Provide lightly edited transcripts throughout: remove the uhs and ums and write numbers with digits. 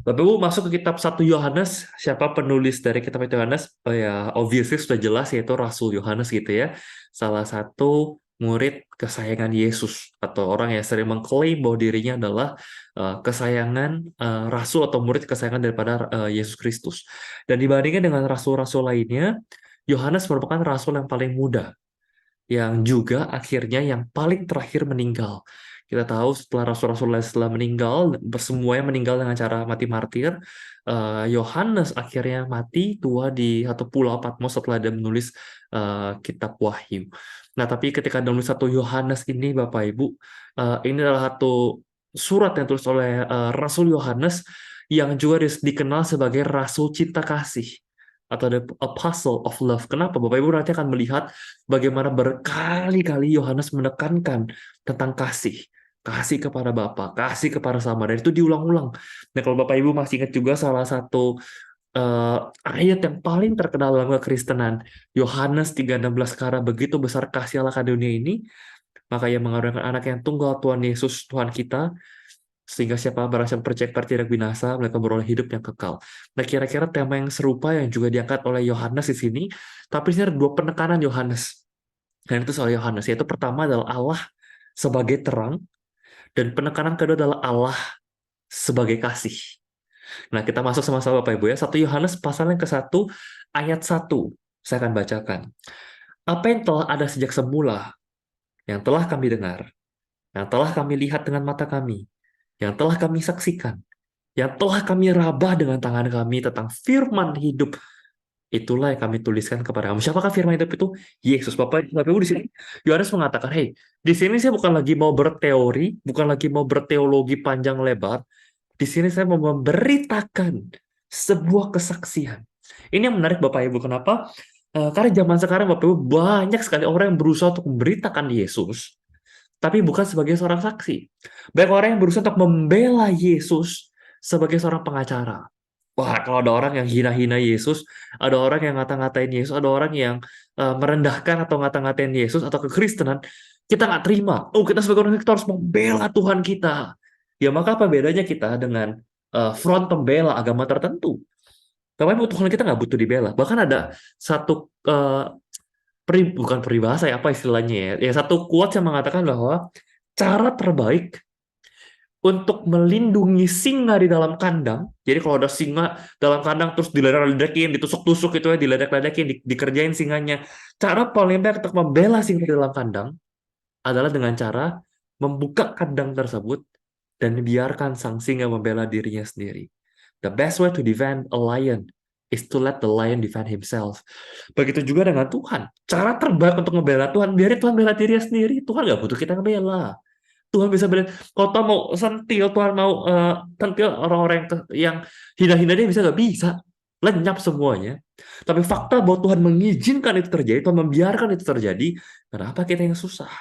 Bapak Ibu masuk ke kitab 1 Yohanes, siapa penulis dari kitab 1 Yohanes? Oh ya, obviously sudah jelas yaitu Rasul Yohanes gitu ya. Salah satu murid kesayangan Yesus atau orang yang sering mengklaim bahwa dirinya adalah kesayangan rasul atau murid kesayangan daripada Yesus Kristus. Dan dibandingkan dengan rasul-rasul lainnya, Yohanes merupakan rasul yang paling muda yang juga akhirnya yang paling terakhir meninggal. Kita tahu setelah rasul-rasul lain setelah meninggal, semuanya meninggal dengan cara mati martir. Yohanes akhirnya mati tua di satu pulau Patmos setelah dia menulis kitab Wahyu. Nah, tapi ketika menulis 1 Yohanes ini, Bapak Ibu, ini adalah satu surat yang tulis oleh Rasul Yohanes yang juga dikenal sebagai Rasul Cinta Kasih atau the Apostle of Love. Kenapa? Bapak Ibu nanti akan melihat bagaimana berkali-kali Yohanes menekankan tentang kasih. Kasih kepada Bapa, kasih kepada sama. Dan itu diulang-ulang. Nah, kalau Bapak Ibu masih ingat juga salah satu ayat yang paling terkenal dalam kekristenan, Yohanes 3:16, karena begitu besar kasih Allah ke dunia ini, maka ia mengaruniakan anak yang tunggal Tuhan Yesus, Tuhan kita, sehingga siapa barang siapa percaya kepada tidak binasa, mereka beroleh hidup yang kekal. Nah, kira-kira tema yang serupa yang juga diangkat oleh Yohanes di sini, tapi ini ada dua penekanan Yohanes. Dan itu soal Yohanes, yaitu pertama adalah Allah sebagai terang, dan penekanan kedua adalah Allah sebagai kasih. Nah, kita masuk sama-sama Bapak Ibu ya. 1 Yohanes pasal yang ke-1, ayat 1. Saya akan bacakan. Apa yang telah ada sejak semula, yang telah kami dengar, yang telah kami lihat dengan mata kami, yang telah kami saksikan, yang telah kami rabah dengan tangan kami tentang firman hidup, itulah yang kami tuliskan kepada kamu. Siapakah firman hidup itu? Yesus. Bapak Ibu di sini Yohanes mengatakan, hey, di sini saya bukan lagi mau berteori, bukan lagi mau berteologi panjang lebar. Di sini saya mau memberitakan sebuah kesaksian. Ini yang menarik Bapak Ibu. Kenapa? Karena zaman sekarang Bapak Ibu banyak sekali orang yang berusaha untuk memberitakan Yesus, tapi bukan sebagai seorang saksi. Banyak orang yang berusaha untuk membela Yesus sebagai seorang pengacara. Wah, kalau ada orang yang hina-hina Yesus, ada orang yang ngata-ngatain Yesus, ada orang yang merendahkan atau ngata-ngatain Yesus atau kekristenan, kita nggak terima. Oh, kita sebagai orang kita harus membela Tuhan kita. Ya, maka apa bedanya kita dengan front pembela agama tertentu? Tapi Tuhan kita nggak butuh dibela. Bahkan ada satu bukan peribahasa ya, apa istilahnya ya? Ya, satu quotes yang mengatakan bahwa cara terbaik untuk melindungi singa di dalam kandang. Jadi kalau ada singa dalam kandang terus diledak-ledakin, ditusuk-tusuk itu ya, diledak-ledakin, dikerjain singanya. Cara paling baik untuk membela singa di dalam kandang adalah dengan cara membuka kandang tersebut dan biarkan sang singa membela dirinya sendiri. The best way to defend a lion is to let the lion defend himself. Begitu juga dengan Tuhan. Cara terbaik untuk membela Tuhan, biarin Tuhan bela dirinya sendiri. Tuhan nggak butuh kita ngebela. Tuhan bisa bela. Kalau Tuhan mau sentil, Tuhan mau sentil orang-orang yang hina-hina dia bisa nggak bisa. Lenyap semuanya. Tapi fakta bahwa Tuhan mengizinkan itu terjadi, Tuhan membiarkan itu terjadi, kenapa kita yang susah?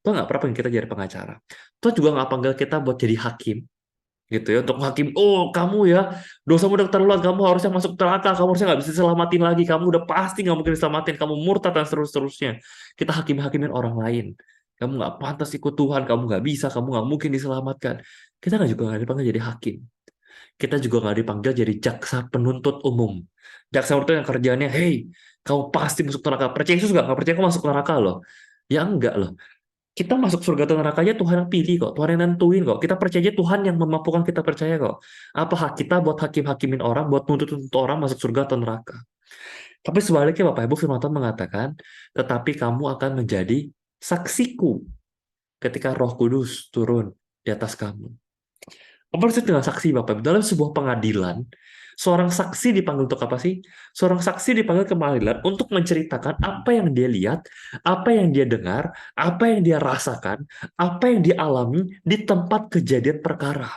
Tuhan nggak pernah panggil kita jadi pengacara. Tuhan juga nggak panggil kita buat jadi hakim. Gitu ya, untuk hakim, oh kamu ya, dosamu udah terlalu, kamu harusnya masuk neraka, kamu harusnya nggak bisa diselamatin lagi, kamu udah pasti nggak mungkin diselamatin, kamu murtad dan seterusnya. Kita hakim-hakimin orang lain. Kamu nggak pantas ikut Tuhan, kamu nggak bisa, kamu nggak mungkin diselamatkan. Kita nggak juga nggak dipanggil jadi hakim. Kita juga nggak dipanggil jadi jaksa penuntut umum. Jaksa penuntut yang kerjanya, hey, kamu pasti masuk neraka. Percaya Yesus nggak? Nggak percaya kamu masuk neraka loh. Ya enggak loh. Kita masuk surga atau nerakanya Tuhan yang pilih kok. Tuhan yang nentuin kok. Kita percaya aja Tuhan yang memampukan kita percaya kok. Apa hak kita buat hakim-hakimin orang, buat nuntut-nuntut orang masuk surga atau neraka. Tapi sebaliknya Bapak Ibu firman Tuhan mengatakan, tetapi kamu akan menjadi saksiku ketika Roh Kudus turun di atas kamu. Apa maksud dengan saksi Bapak Ibu? Dalam sebuah pengadilan, seorang saksi dipanggil untuk apa sih? Seorang saksi dipanggil ke pengadilan untuk menceritakan apa yang dia lihat, apa yang dia dengar, apa yang dia rasakan, apa yang dia alami di tempat kejadian perkara.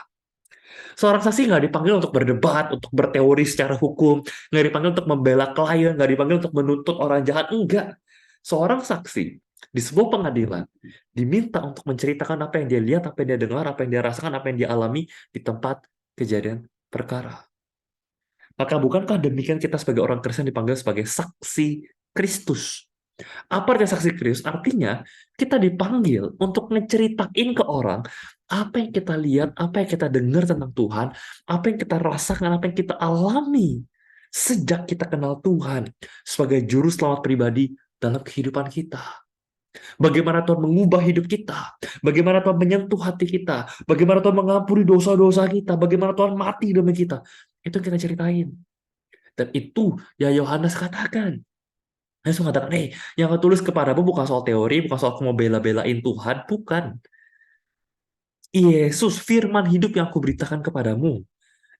Seorang saksi nggak dipanggil untuk berdebat, untuk berteori secara hukum, nggak dipanggil untuk membela klien, nggak dipanggil untuk menuntut orang jahat, enggak. Seorang saksi di sebuah pengadilan diminta untuk menceritakan apa yang dia lihat, apa yang dia dengar, apa yang dia rasakan, apa yang dia alami di tempat kejadian perkara. Maka bukankah demikian kita sebagai orang Kristen dipanggil sebagai saksi Kristus? Apa artinya saksi Kristus? Artinya kita dipanggil untuk ngeceritain ke orang Apa yang kita lihat, apa yang kita dengar tentang Tuhan, apa yang kita rasakan, apa yang kita alami sejak kita kenal Tuhan sebagai juru selamat pribadi dalam kehidupan kita. Bagaimana Tuhan mengubah hidup kita, bagaimana Tuhan menyentuh hati kita, bagaimana Tuhan mengampuni dosa-dosa kita, bagaimana Tuhan mati demi kita. Itu yang kita ceritain. Dan itu ya Yohanes katakan. Yesus mengatakan, yang aku tulis kepadamu bukan soal teori, bukan soal aku mau bela-belain Tuhan, bukan. Yesus, firman hidup yang aku beritakan kepadamu.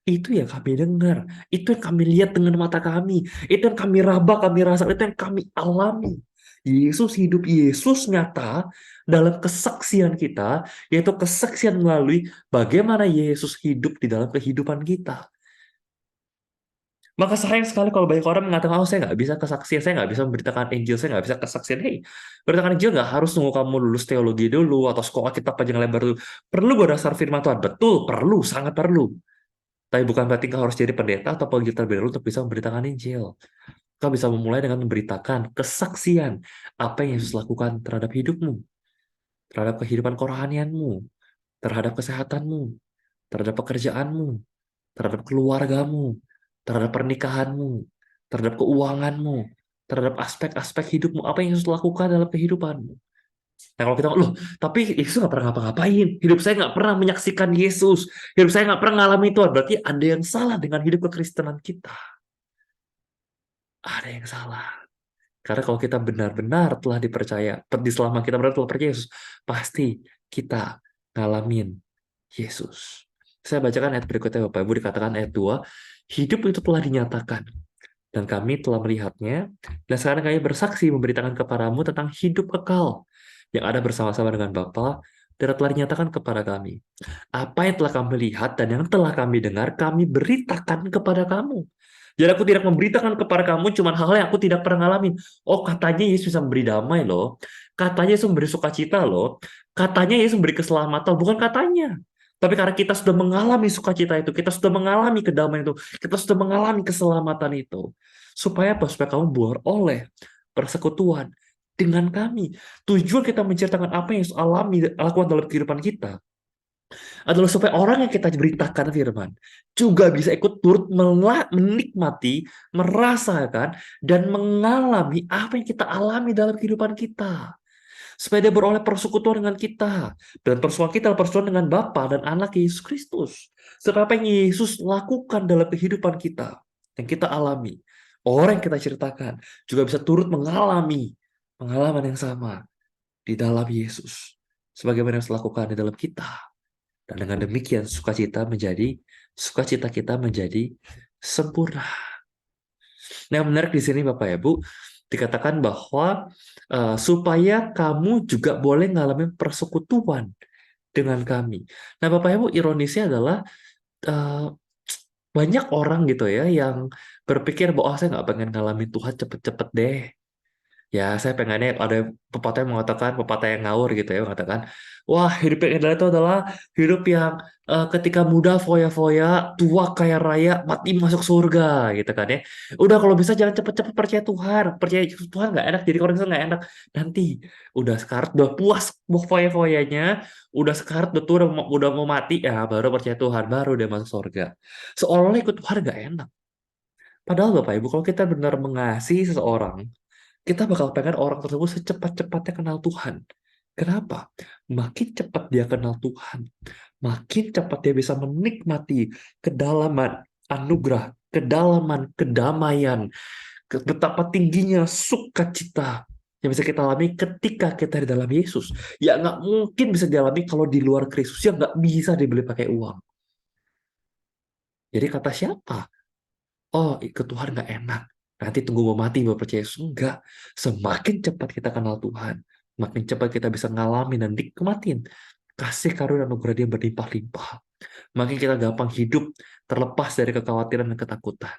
Itu yang kami dengar. Itu yang kami lihat dengan mata kami. Itu yang kami raba, kami rasakan. Itu yang kami alami. Yesus hidup, Yesus nyata dalam kesaksian kita, yaitu kesaksian melalui bagaimana Yesus hidup di dalam kehidupan kita. Maka sayang sekali kalau banyak orang mengatakan, oh saya nggak bisa kesaksian, saya nggak bisa memberitakan Injil, saya nggak bisa kesaksian. Hei, beritakan Injil nggak harus nunggu kamu lulus teologi dulu, atau sekolah kitab panjang lebar dulu. Perlu gue dasar firman Tuhan? Betul, perlu, sangat perlu. Tapi bukan berarti kau harus jadi pendeta atau penginjil terlebih dahulu untuk bisa memberitakan Injil. Kau bisa memulai dengan memberitakan kesaksian apa yang Yesus lakukan terhadap hidupmu, terhadap kehidupan kerohanianmu, terhadap kesehatanmu, terhadap pekerjaanmu, terhadap keluargamu, terhadap pernikahanmu, terhadap keuanganmu, terhadap aspek-aspek hidupmu, apa yang Yesus lakukan dalam kehidupanmu. Nah kalau kita, loh, tapi Yesus nggak pernah ngapa-ngapain. Hidup saya nggak pernah menyaksikan Yesus. Hidup saya nggak pernah mengalami Tuhan. Berarti ada yang salah dengan hidup kekristenan kita. Ada yang salah. Karena kalau kita benar-benar telah dipercaya, selama kita benar telah percaya Yesus, pasti kita ngalamin Yesus. Saya bacakan ayat berikutnya Bapak Ibu, dikatakan ayat 2, hidup itu telah dinyatakan, dan kami telah melihatnya, dan sekarang kami bersaksi memberitakan kepadamu tentang hidup kekal yang ada bersama-sama dengan Bapa, dan telah dinyatakan kepada kami. Apa yang telah kami lihat dan yang telah kami dengar, kami beritakan kepada kamu. Jadi aku tidak memberitakan kepada kamu cuma hal-hal yang aku tidak pernah ngalamin. Oh, katanya Yesus bisa memberi damai loh. Katanya Yesus memberi sukacita loh. Katanya Yesus memberi keselamatan. Bukan katanya. Tapi karena kita sudah mengalami sukacita itu, kita sudah mengalami kedamaian itu, kita sudah mengalami keselamatan itu. Supaya apa? Supaya kamu beroleh persekutuan dengan kami. Tujuan kita menceritakan apa yang Yesus alami, lakukan dalam kehidupan kita adalah supaya orang yang kita beritakan firman juga bisa ikut turut menikmati, merasakan, dan mengalami apa yang kita alami dalam kehidupan kita. Supaya dia beroleh persekutuan dengan kita. Dan persekutuan kita adalah persekutuan dengan Bapa dan Anak Yesus Kristus. Supaya apa yang Yesus lakukan dalam kehidupan kita, yang kita alami, orang yang kita ceritakan, juga bisa turut mengalami pengalaman yang sama di dalam Yesus. Sebagaimana yang lakukan di dalam kita. Dan dengan demikian sukacita kita menjadi sempurna. Nah, yang menarik di sini Bapak Ibu, dikatakan bahwa supaya kamu juga boleh ngalamin persekutuan dengan kami. Nah, Bapak Ibu, ironisnya adalah eh, banyak orang gitu ya yang berpikir bahwa saya nggak pengen ngalamin Tuhan cepet-cepet deh. Ya, saya pengennya ada pepatah yang mengatakan, pepatah yang ngawur gitu ya, mengatakan, wah, hidup yang ideal itu adalah hidup yang ketika muda foya-foya, tua kaya raya, mati masuk surga, gitu kan ya. Udah kalau bisa jangan cepet-cepet percaya Tuhan, percaya Tuhan nggak enak, jadi orang itu nggak enak. Nanti udah sekarat, udah puas foya-foyanya, udah sekarat, udah tua, udah mau mati, ya baru percaya Tuhan, baru dia masuk surga. Seolah-olah ikut Tuhan nggak enak. Padahal Bapak Ibu, kalau kita benar mengasihi seseorang, kita bakal pengen orang tersebut secepat-cepatnya kenal Tuhan. Kenapa? Makin cepat dia kenal Tuhan, makin cepat dia bisa menikmati kedalaman anugerah, kedalaman kedamaian, betapa tingginya sukacita yang bisa kita alami ketika kita di dalam Yesus. Ya nggak mungkin bisa dialami kalau di luar Kristus, ya nggak bisa dibeli pakai uang. Jadi kata siapa? Oh, ke Tuhan nggak enak. Nanti tunggu mau mati baru percaya Yesus. Enggak. Semakin cepat kita kenal Tuhan, makin cepat kita bisa ngalamin dan nikmatin kasih karunia anugerah dia berlimpah-limpah. Makin kita gampang hidup terlepas dari kekhawatiran dan ketakutan.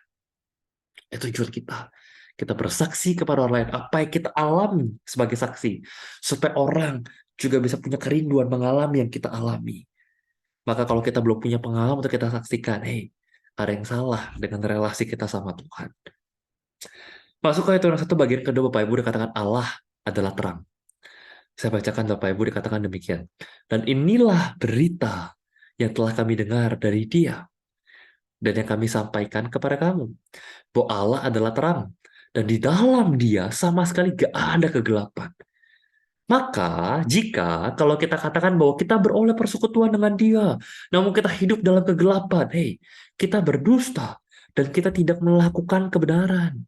Itu tujuan kita. Kita bersaksi kepada orang lain apa yang kita alami sebagai saksi. Supaya orang juga bisa punya kerinduan mengalami yang kita alami. Maka kalau kita belum punya pengalaman untuk kita saksikan, ada yang salah dengan relasi kita sama Tuhan. Masuk ke ayat 1 bagian kedua Bapak Ibu dikatakan Allah adalah terang. Saya bacakan Bapak Ibu, dikatakan demikian. Dan inilah berita yang telah kami dengar dari Dia dan yang kami sampaikan kepada kamu, bahwa Allah adalah terang dan di dalam Dia sama sekali gak ada kegelapan. Maka jika kalau kita katakan bahwa kita beroleh persekutuan dengan Dia, namun kita hidup dalam kegelapan, kita berdusta dan kita tidak melakukan kebenaran.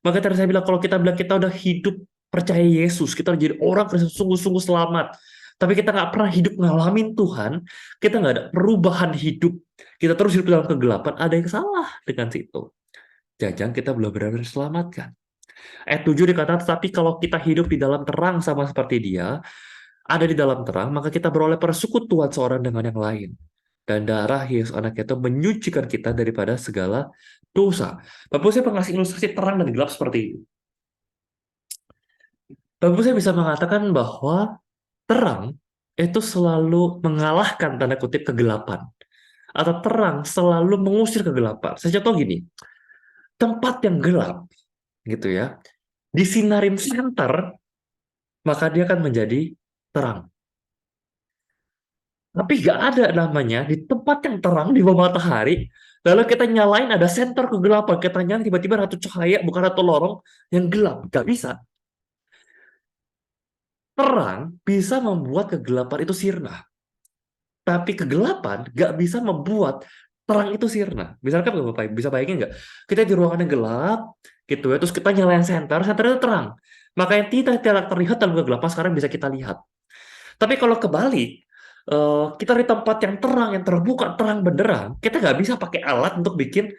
Maka tadi saya bilang, kalau kita bilang kita udah hidup percaya Yesus, kita udah jadi orang Kristen sungguh-sungguh selamat, tapi kita nggak pernah hidup ngalamin Tuhan, kita nggak ada perubahan hidup, kita terus hidup dalam kegelapan, ada yang salah dengan situ. Jangan kita belum benar-benar diselamatkan. Ayat 7 dikatakan, tetapi kalau kita hidup di dalam terang sama seperti Dia, ada di dalam terang, maka kita beroleh persekutuan seorang dengan yang lain. Dan darah Yesus anak itu menyucikan kita daripada segala dosa. Bapak saya mengasih ilustrasi terang dan gelap seperti itu. Bapak saya bisa mengatakan bahwa terang itu selalu mengalahkan tanda kutip kegelapan. Atau terang selalu mengusir kegelapan. Saya contoh gini, tempat yang gelap gitu ya, disinarin senter, maka dia akan menjadi terang. Tapi nggak ada namanya di tempat yang terang di bawah matahari, lalu kita nyalain ada senter kegelapan, kita nyalain tiba-tiba satu cahaya, bukan satu lorong yang gelap. Nggak bisa. Terang bisa membuat kegelapan itu sirna. Tapi kegelapan nggak bisa membuat terang itu sirna. Misalkan Bapak Ibu, bisa bayangin nggak? Kita di ruangan yang gelap, gitu ya, terus kita nyalain senter, senter itu terang. Maka yang tidak terlihat dalam kegelapan sekarang bisa kita lihat. Tapi kalau kebalik, kita di tempat yang terang, yang terbuka, terang benderang, kita nggak bisa pakai alat untuk bikin,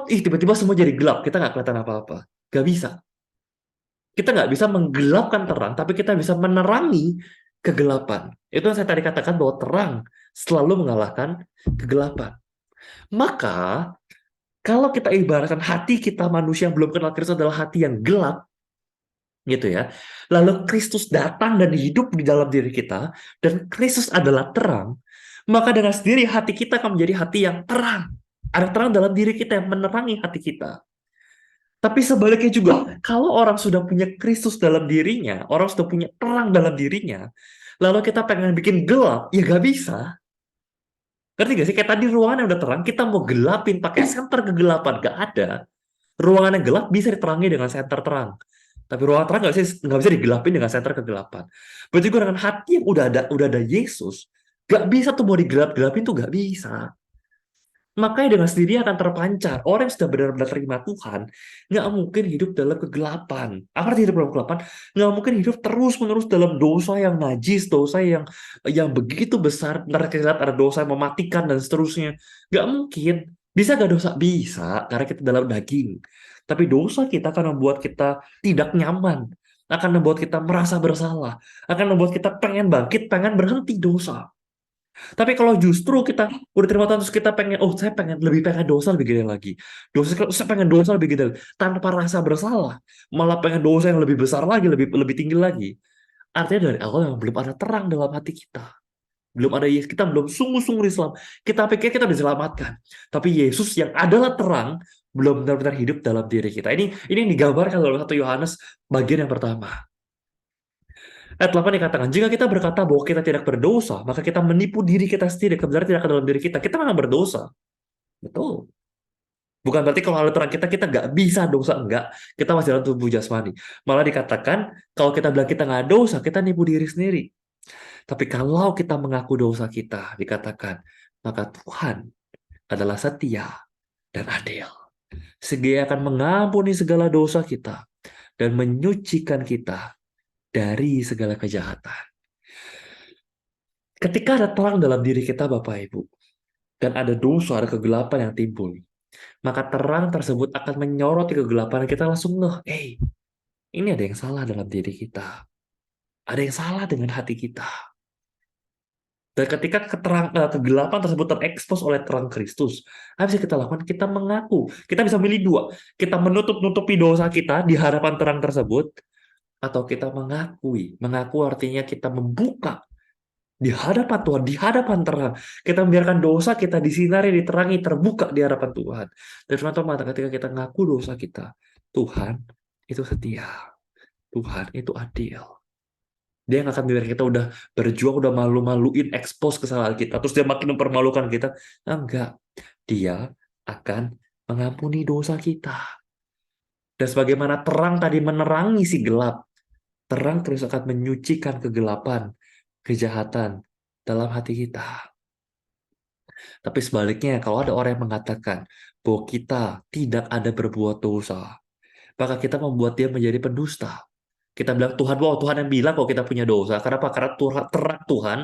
tiba-tiba semua jadi gelap, kita nggak kelihatan apa-apa. Nggak bisa. Kita nggak bisa menggelapkan terang, tapi kita bisa menerangi kegelapan. Itu yang saya tadi katakan bahwa terang selalu mengalahkan kegelapan. Maka, kalau kita ibaratkan hati kita manusia yang belum kenal Kristus adalah hati yang gelap, gitu ya. Lalu Kristus datang dan hidup di dalam diri kita, dan Kristus adalah terang, maka dengan sendiri hati kita akan menjadi hati yang terang. Ada terang dalam diri kita yang menerangi hati kita. Tapi sebaliknya juga, kalau orang sudah punya Kristus dalam dirinya, orang sudah punya terang dalam dirinya, lalu kita pengen bikin gelap, ya gak bisa. Ngerti gak sih? Kayak tadi ruangan yang udah terang, kita mau gelapin pakai senter kegelapan, gak ada. Ruangan yang gelap bisa diterangi dengan senter terang. Tapi ruangan terang nggak bisa digelapin dengan senter kegelapan. Begitu juga dengan hati yang udah ada Yesus, gak bisa tuh mau digelap-gelapin tuh gak bisa. Makanya dengan sendiri akan terpancar. Orang yang sudah benar-benar terima Tuhan, nggak mungkin hidup dalam kegelapan. Apa artinya hidup dalam kegelapan? Nggak mungkin hidup terus-menerus dalam dosa yang najis, dosa yang begitu besar. Ntar kita lihat ada dosa yang mematikan dan seterusnya. Nggak mungkin. Bisa nggak dosa? Bisa, karena kita dalam daging. Tapi dosa kita akan membuat kita tidak nyaman. Akan membuat kita merasa bersalah. Akan membuat kita pengen bangkit, pengen berhenti dosa. Tapi kalau justru kita udah terima Tuhan terus kita pengen, saya pengen dosa lebih gede lagi. Saya pengen dosa lebih gede tanpa rasa bersalah, malah pengen dosa yang lebih besar lagi, lebih lebih tinggi lagi. Artinya dari awal yang belum ada terang dalam hati kita. Belum ada Yesus, kita belum sungguh-sungguh Islam. Kita pikir kita diselamatkan. Tapi Yesus yang adalah terang belum benar-benar hidup dalam diri kita. Ini yang digambarkan dalam 1 Yohanes bagian yang pertama. Ayat 8 dikatakan, jika kita berkata bahwa kita tidak berdosa, maka kita menipu diri kita sendiri, kebenaran tidak ada dalam diri kita. Kita memang berdosa. Betul. Bukan berarti kalau ada terang kita nggak bisa dosa. Enggak. Kita masih dalam tubuh jasmani. Malah dikatakan, kalau kita bilang kita nggak dosa, kita nipu diri sendiri. Tapi kalau kita mengaku dosa kita, dikatakan, maka Tuhan adalah setia dan adil. Sehingga Ia akan mengampuni segala dosa kita dan menyucikan kita dari segala kejahatan. Ketika ada terang dalam diri kita, Bapak Ibu, dan ada dosa, ada kegelapan yang timbul, maka terang tersebut akan menyoroti kegelapan dan kita langsung ini ada yang salah dalam diri kita. Ada yang salah dengan hati kita. Dan ketika kegelapan tersebut terekspos oleh terang Kristus, apa bisa kita lakukan? Kita mengaku. Kita bisa milih dua. Kita menutupi dosa kita di hadapan terang tersebut, atau kita mengakui. Mengaku artinya kita membuka di hadapan Tuhan, di hadapan terang. Kita membiarkan dosa kita disinari, diterangi, terbuka di hadapan Tuhan. Dan firman Tuhan mengatakan ketika kita ngaku dosa kita, Tuhan itu setia. Tuhan itu adil. Dia yang akan biarin kita udah berjuang, udah malu-maluin, expose kesalahan kita, terus dia makin mempermalukan kita. Enggak. Dia akan mengampuni dosa kita. Dan sebagaimana terang tadi menerangi si gelap, terang terus akan menyucikan kegelapan, kejahatan dalam hati kita. Tapi sebaliknya, kalau ada orang yang mengatakan bahwa kita tidak ada berbuat dosa, maka kita membuat dia menjadi pendusta. Kita bilang Tuhan, wow, Tuhan yang bilang kalau kita punya dosa. Kenapa? Karena terang Tuhan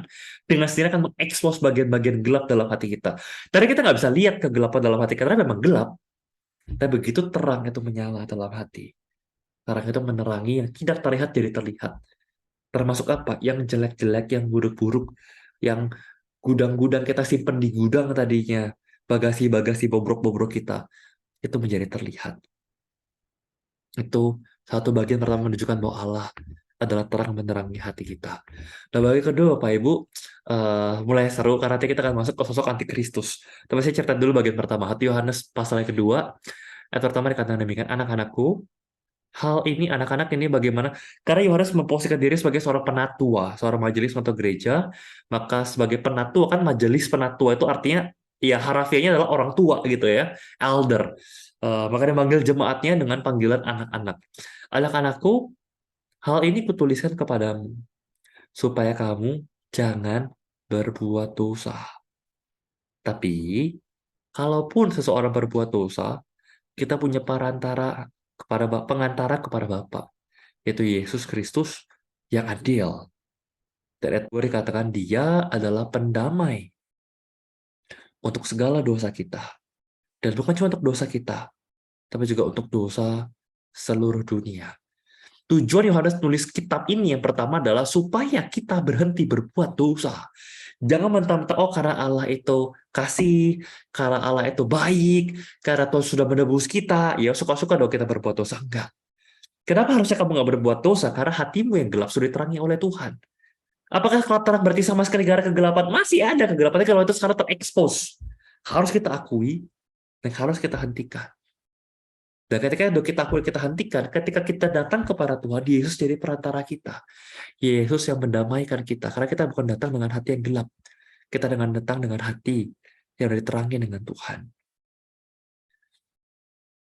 dengan sendiri akan mengekspos bagian-bagian gelap dalam hati kita. Tadi kita nggak bisa lihat kegelapan dalam hati kita, karena memang gelap. Tapi begitu terang itu menyala dalam hati. Terang itu menerangi yang tidak terlihat jadi terlihat. Termasuk apa? Yang jelek-jelek, yang buruk-buruk, yang gudang-gudang kita simpen di gudang tadinya, bagasi-bagasi bobrok-bobrok kita, itu menjadi terlihat. Itu satu bagian pertama menunjukkan bahwa Allah adalah terang menerangi hati kita. Nah, bagian kedua, Bapak Ibu, mulai seru karena nanti kita akan masuk ke sosok antikristus. Tapi saya cerita dulu bagian pertama. Hati Yohanes pasal yang kedua, ayat pertama dikatakan demikian, anak-anakku, hal ini, anak-anak ini bagaimana? Karena Yohanes memposisikan diri sebagai seorang penatua, seorang majelis atau gereja, maka sebagai penatua, kan majelis penatua itu artinya, ya harafiahnya adalah orang tua gitu ya, elder. Makanya manggil jemaatnya dengan panggilan anak-anak. Anak-anakku, hal ini kutuliskan kepadamu, supaya kamu jangan berbuat dosa. Tapi, kalaupun seseorang berbuat dosa, kita punya pengantara kepada Bapa, yaitu Yesus Kristus yang adil. Dan ayat 2 dikatakan dia adalah pendamai untuk segala dosa kita. Dan bukan cuma untuk dosa kita, tapi juga untuk dosa seluruh dunia. Tujuan Yohanes nulis kitab ini yang pertama adalah supaya kita berhenti berbuat dosa. Jangan mentang-mentang, oh karena Allah itu kasih, karena Allah itu baik, karena Tuhan sudah menebus kita, ya suka-suka dong kita berbuat dosa. Enggak. Kenapa harusnya kamu nggak berbuat dosa? Karena hatimu yang gelap sudah diterangi oleh Tuhan. Apakah kalau terang berarti sama sekali gak ada kegelapan? Masih ada kegelapan, tapi kalau itu sekarang terekspos. Harus kita akui, dan harus kita hentikan. Dan ketika itu kita akui, kita hentikan, ketika kita datang kepada Tuhan, Yesus jadi perantara kita. Yesus yang mendamaikan kita, karena kita bukan datang dengan hati yang gelap. Kita datang dengan hati yang diterangi dengan Tuhan.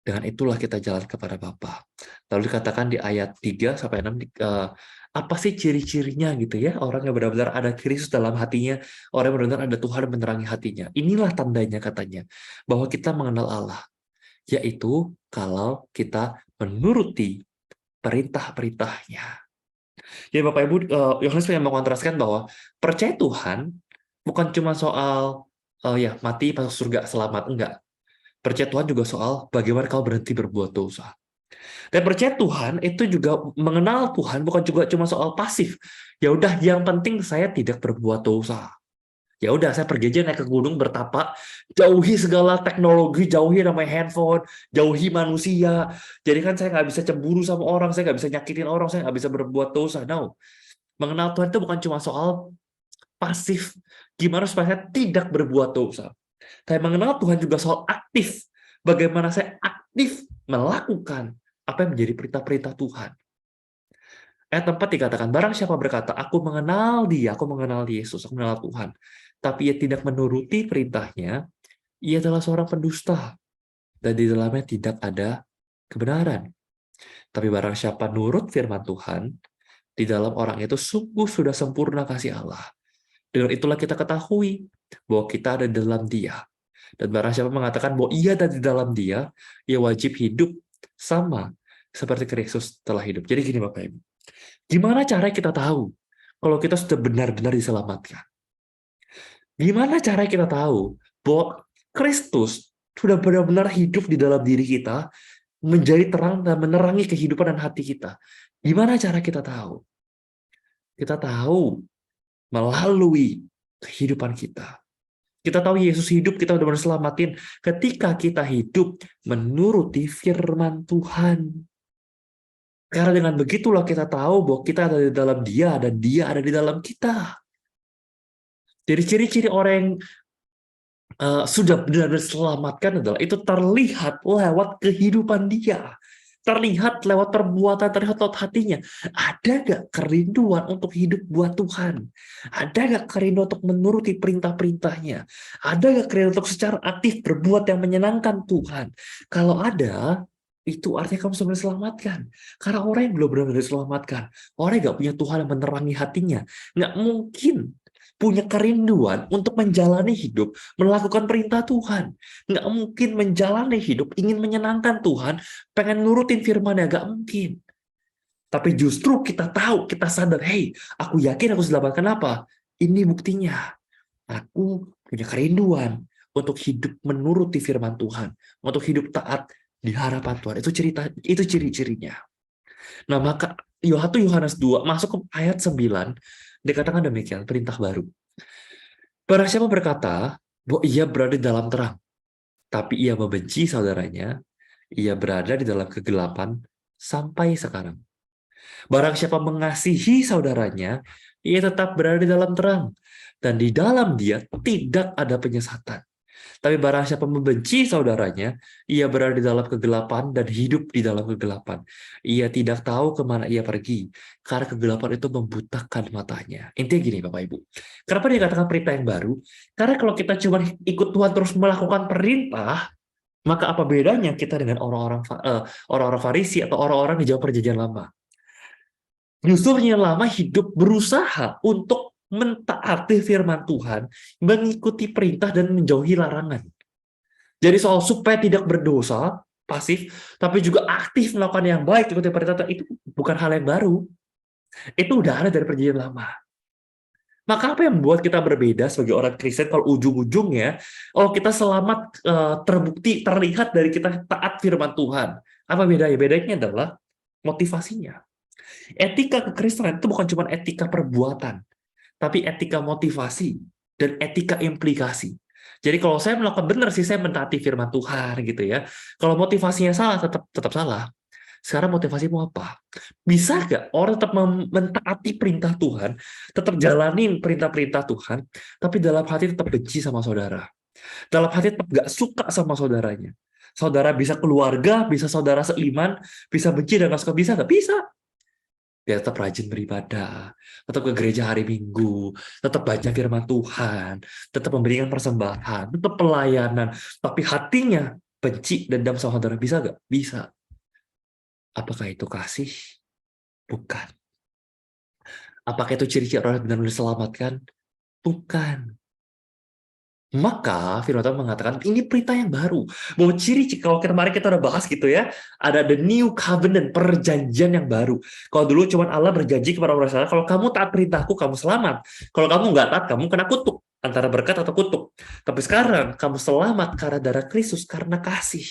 Dengan itulah kita jalan kepada Bapa. Lalu dikatakan di ayat 3-6, apa sih ciri-cirinya gitu ya? Orang yang benar-benar ada Kristus dalam hatinya, orang yang benar-benar ada Tuhan yang menerangi hatinya. Inilah tandanya katanya, bahwa kita mengenal Allah. Yaitu kalau kita menuruti perintah-perintahnya. Ya Bapak Ibu, Yohanes ingin mengontraskan bahwa percaya Tuhan bukan cuma soal ya mati masuk surga selamat, enggak. Percaya Tuhan juga soal bagaimana kau berhenti berbuat dosa. Dan percaya Tuhan itu juga mengenal Tuhan bukan juga cuma soal pasif. Ya udah, yang penting saya tidak berbuat dosa. Ya udah, saya pergi aja naik ke gunung bertapa, jauhi segala teknologi, jauhi namanya handphone, jauhi manusia. Jadi kan saya nggak bisa cemburu sama orang, saya nggak bisa nyakitin orang, saya nggak bisa berbuat dosa. No, mengenal Tuhan itu bukan cuma soal pasif. Gimana supaya saya tidak berbuat dosa. Tapi mengenal Tuhan juga soal aktif. Bagaimana saya aktif melakukan apa yang menjadi perintah-perintah Tuhan. Ayat 4 dikatakan, barang siapa berkata, aku mengenal dia, aku mengenal Yesus, aku mengenal Tuhan. Tapi ia tidak menuruti perintahnya, ia adalah seorang pendusta. Dan di dalamnya tidak ada kebenaran. Tapi barang siapa nurut firman Tuhan, di dalam orang itu sungguh sudah sempurna kasih Allah. Dengan itulah kita ketahui bahwa kita ada di dalam dia. Dan barang siapa mengatakan bahwa ia ada di dalam dia, ia wajib hidup sama seperti Kristus telah hidup. Jadi gini Bapak Ibu, gimana cara kita tahu kalau kita sudah benar-benar diselamatkan? Gimana cara kita tahu bahwa Kristus sudah benar-benar hidup di dalam diri kita, menjadi terang dan menerangi kehidupan dan hati kita? Gimana cara kita tahu? Kita tahu melalui kehidupan kita. Kita tahu Yesus hidup, kita udah selamatin ketika kita hidup menuruti firman Tuhan. Karena dengan begitulah kita tahu bahwa kita ada di dalam Dia dan Dia ada di dalam kita. Jadi ciri-ciri orang yang sudah benar-benar diselamatkan adalah itu terlihat lewat kehidupan dia. terlihat lewat perbuatan, terlihat lewat hatinya. Ada gak kerinduan untuk hidup buat Tuhan? Ada gak kerinduan untuk menuruti perintah-perintahnya? Ada gak kerinduan untuk secara aktif berbuat yang menyenangkan Tuhan? Kalau ada, itu artinya kamu sudah diselamatkan. Karena orang yang belum benar-benar diselamatkan, orang yang gak punya Tuhan yang menerangi hatinya, nggak mungkin punya kerinduan untuk menjalani hidup, melakukan perintah Tuhan. Nggak mungkin menjalani hidup, ingin menyenangkan Tuhan, pengen nurutin firman-Nya, gak mungkin. Tapi justru kita tahu, kita sadar, hey, aku yakin aku selamatkan apa? Ini buktinya. Aku punya kerinduan untuk hidup menuruti firman Tuhan, untuk hidup taat di harapan Tuhan. Itu cerita, itu ciri-cirinya. Nah, maka Yohanes 2 masuk ke ayat 9 dikatakan demikian, perintah baru. Barang siapa berkata bahwa ia berada di dalam terang, tapi ia membenci saudaranya, ia berada di dalam kegelapan sampai sekarang. Barang siapa mengasihi saudaranya, ia tetap berada di dalam terang, dan di dalam dia tidak ada penyesatan. Tapi barang siapa membenci saudaranya, ia berada di dalam kegelapan dan hidup di dalam kegelapan. Ia tidak tahu kemana ia pergi, karena kegelapan itu membutakan matanya. Intinya gini Bapak Ibu, kenapa dikatakan perintah yang baru? Karena kalau kita cuma ikut Tuhan terus melakukan perintah, maka apa bedanya kita dengan orang-orang Farisi atau orang-orang di zaman perjanjian lama? Justru yang lama hidup berusaha untuk mentaati firman Tuhan, mengikuti perintah dan menjauhi larangan. Jadi soal supaya tidak berdosa, pasif, tapi juga aktif melakukan yang baik, ikuti perintah Tuhan, itu bukan hal yang baru. Itu udah ada dari perjanjian lama. Maka apa yang membuat kita berbeda sebagai orang Kristen kalau ujung-ujungnya, oh kita selamat terbukti, terlihat dari kita taat firman Tuhan. Apa bedanya? Bedanya adalah motivasinya. Etika kekristenan itu bukan cuma etika perbuatan, tapi etika motivasi dan etika implikasi. Jadi kalau saya melakukan benar sih, saya mentaati firman Tuhan gitu ya. Kalau motivasinya salah, tetap salah. Sekarang motivasimu apa? Bisa nggak orang tetap mentaati perintah Tuhan, tetap jalanin perintah-perintah Tuhan, tapi dalam hati tetap benci sama saudara. Dalam hati tetap nggak suka sama saudaranya. Saudara bisa keluarga, bisa saudara seiman, bisa benci dan nggak suka, bisa nggak? Bisa. Dia tetap rajin beribadah, tetap ke gereja hari Minggu, tetap baca firman Tuhan, tetap memberikan persembahan, tetap pelayanan, tapi hatinya benci, dendam sama saudara. Bisa nggak? Bisa. Apakah itu kasih? Bukan. Apakah itu ciri-ciri orang yang benar-benar diselamatkan? Bukan. Maka firman Tuhan mengatakan ini perintah yang baru. Bahwa ciri-ciri, kalau kemarin kita udah bahas gitu ya, ada the new covenant, perjanjian yang baru. Kalau dulu cuma Allah berjanji kepada orang Israel, kalau kamu taat perintahku, kamu selamat. Kalau kamu nggak taat, kamu kena kutuk. Antara berkat atau kutuk. Tapi sekarang kamu selamat karena darah Kristus, karena kasih.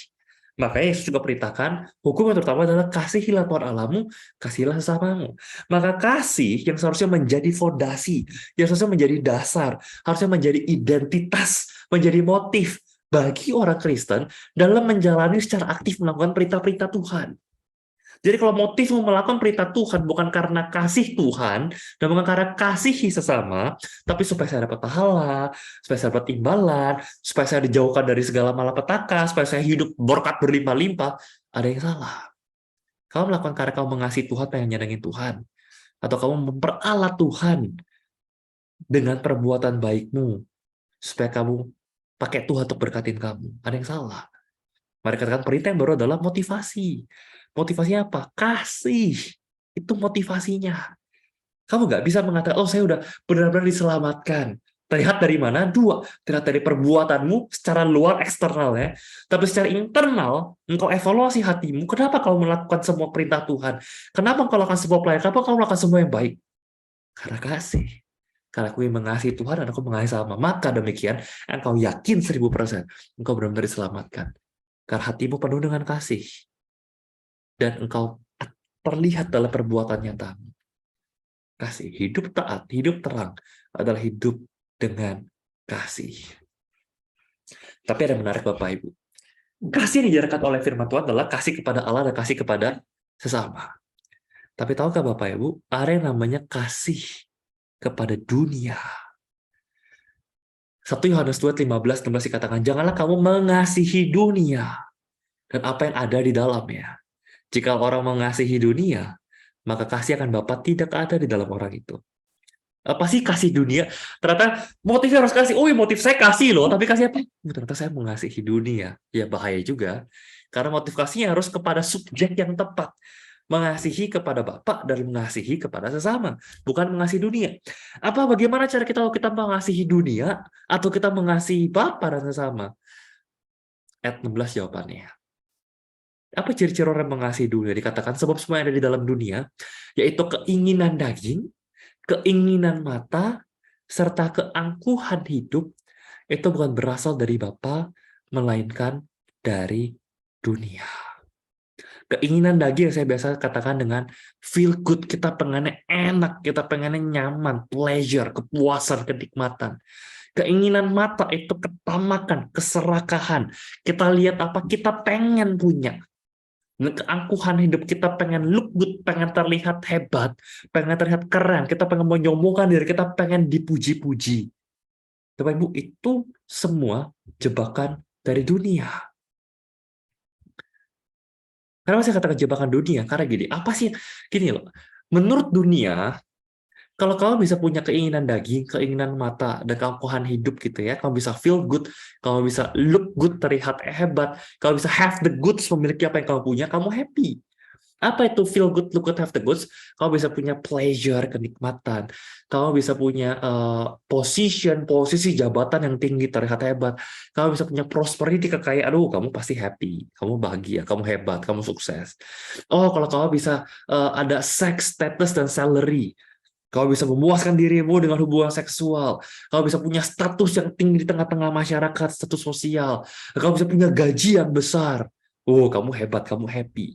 Makanya Yesus juga perintahkan, hukum yang terutama adalah kasihilah Tuhan Allahmu, kasihilah sesamamu. Maka kasih yang seharusnya menjadi fondasi, yang seharusnya menjadi dasar, harusnya menjadi identitas, menjadi motif bagi orang Kristen dalam menjalani secara aktif melakukan perintah-perintah Tuhan. Jadi kalau motifmu melakukan perintah Tuhan bukan karena kasih Tuhan, dan bukan karena kasihi sesama, tapi supaya saya dapat pahala, supaya saya dapat imbalan, supaya saya dijauhkan dari segala malapetaka, supaya saya hidup berkat berlimpah-limpah, ada yang salah. Kamu melakukan karena kamu mengasihi Tuhan, pengen nyenengin Tuhan. Atau kamu memperalat Tuhan dengan perbuatan baikmu, supaya kamu pakai Tuhan untuk berkatin kamu. Ada yang salah. Mari katakan perintah yang baru adalah motivasi. Motivasinya apa? Kasih. Itu motivasinya. Kamu nggak bisa mengatakan, oh saya udah benar-benar diselamatkan. Terlihat dari mana? Dua. Terlihat dari perbuatanmu secara luar eksternal ya. Tapi secara internal, engkau evaluasi hatimu. Kenapa kau melakukan semua perintah Tuhan? Kenapa kau lakukan semua pelayanan? Kenapa kau melakukan semua yang baik? Karena kasih. Karena aku ingin mengasihi Tuhan dan aku mengasihi sama. Maka demikian, engkau yakin 1000% engkau benar-benar diselamatkan. Karena hatimu penuh dengan kasih. Dan engkau terlihat dalam perbuatan nyatamu. Kasih. Hidup taat, hidup terang adalah hidup dengan kasih. Tapi ada yang menarik Bapak Ibu. Kasih yang diajarkan oleh firman Tuhan adalah kasih kepada Allah dan kasih kepada sesama. Tapi tahukah Bapak Ibu, ada yang namanya kasih kepada dunia. 1 Yohanes 2, 15-16 dikatakan, janganlah kamu mengasihi dunia dan apa yang ada di dalamnya. Jika orang mengasihi dunia, maka kasih akan Bapa tidak ada di dalam orang itu. Apa sih kasih dunia? Ternyata motifnya harus kasih. Oh, motif saya kasih loh, tapi kasih apa? Ternyata saya mengasihi dunia. Ya bahaya juga. Karena motif kasihnya harus kepada subjek yang tepat. Mengasihi kepada Bapa dan mengasihi kepada sesama, bukan mengasihi dunia. Bagaimana cara kita mengasihi dunia atau kita mengasihi Bapa dan sesama? Ayat 16 jawabannya. Apa ciri-ciri orang yang mengasihi dunia? Dikatakan sebab semua yang ada di dalam dunia, yaitu keinginan daging, keinginan mata, serta keangkuhan hidup, itu bukan berasal dari Bapa, melainkan dari dunia. Keinginan daging yang saya biasa katakan dengan feel good, kita pengennya enak, kita pengennya nyaman, pleasure, kepuasan, kenikmatan. Keinginan mata itu ketamakan, keserakahan. Kita lihat apa kita pengen punya. Dan keangkuhan hidup kita pengen look good, pengen terlihat hebat, pengen terlihat keren, kita pengen menyombongkan diri, kita pengen dipuji-puji. Bapak Ibu, itu semua jebakan dari dunia. Kenapa saya katakan jebakan dunia? Karena gini, apa sih? Gini loh, menurut dunia, kalau kamu bisa punya keinginan daging, keinginan mata, dan keangkuhan hidup gitu ya, kamu bisa feel good, kamu bisa look good, terlihat hebat, kamu bisa have the goods, memiliki apa yang kamu punya, kamu happy. Apa itu feel good, look good, have the goods? Kamu bisa punya pleasure, kenikmatan. Kamu bisa punya posisi jabatan yang tinggi, terlihat hebat. Kamu bisa punya prosperity, kekayaan. Aduh, kamu pasti happy. Kamu bahagia, kamu hebat, kamu sukses. Oh, kalau kamu bisa ada sex status dan salary. Kamu bisa memuaskan dirimu dengan hubungan seksual. Kamu bisa punya status yang tinggi di tengah-tengah masyarakat, status sosial. Kamu bisa punya gaji yang besar. Oh, kamu hebat, kamu happy.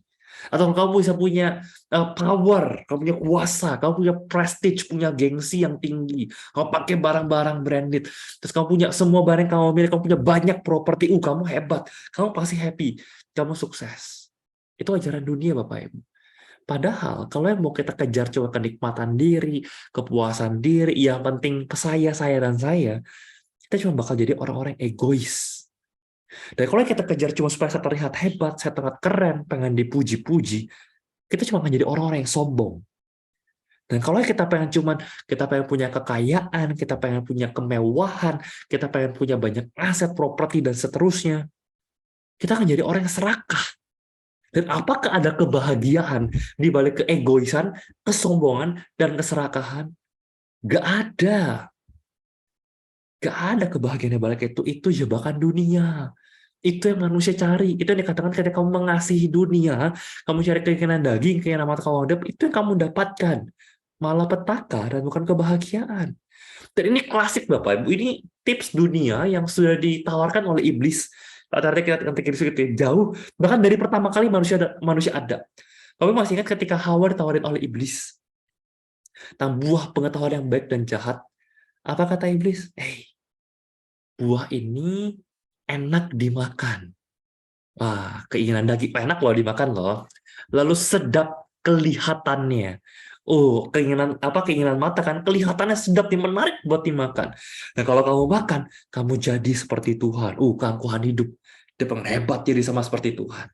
Atau kamu bisa punya power, kamu punya kuasa, kamu punya prestige, punya gengsi yang tinggi. Kamu pakai barang-barang branded. Terus kamu punya semua barang yang kamu miliki, kamu punya banyak properti. Kamu hebat. Kamu pasti happy. Kamu sukses. Itu ajaran dunia, Bapak Ibu. Padahal kalau yang mau kita kejar cuma kenikmatan diri, kepuasan diri, yang penting saya, dan saya, kita cuma bakal jadi orang-orang egois. Dan kalau kita kejar cuma supaya saya terlihat hebat, saya terlihat keren, pengen dipuji-puji, kita cuma akan jadi orang-orang yang sombong. Dan kalau kita pengen punya kekayaan, kita pengen punya kemewahan, kita pengen punya banyak aset, properti, dan seterusnya, kita akan jadi orang yang serakah. Dan apakah ada kebahagiaan di balik keegoisan, kesombongan, dan keserakahan? Gak ada. Gak ada kebahagiaan di balik itu. Itu jebakan dunia. Itu yang manusia cari. Itu yang dikatakan ketika kamu mengasihi dunia, kamu cari keinginan daging, keinginan mata kamu ada, itu yang kamu dapatkan. Malah petaka dan bukan kebahagiaan. Dan ini klasik Bapak Ibu. Ini tips dunia yang sudah ditawarkan oleh iblis. Artinya kita jauh, bahkan dari pertama kali manusia ada. Kamu masih ingat ketika Hawa ditawarin oleh iblis tentang buah pengetahuan yang baik dan jahat? Apa kata iblis? Buah ini enak dimakan. Wah, keinginan daging enak loh dimakan loh. Lalu sedap kelihatannya. Oh, keinginan mata kan kelihatannya sedap nih, menarik buat dimakan. Nah, kalau kamu makan, kamu jadi seperti Tuhan. Keangkuhan hidup. Dia pengen hebat jadi sama seperti Tuhan.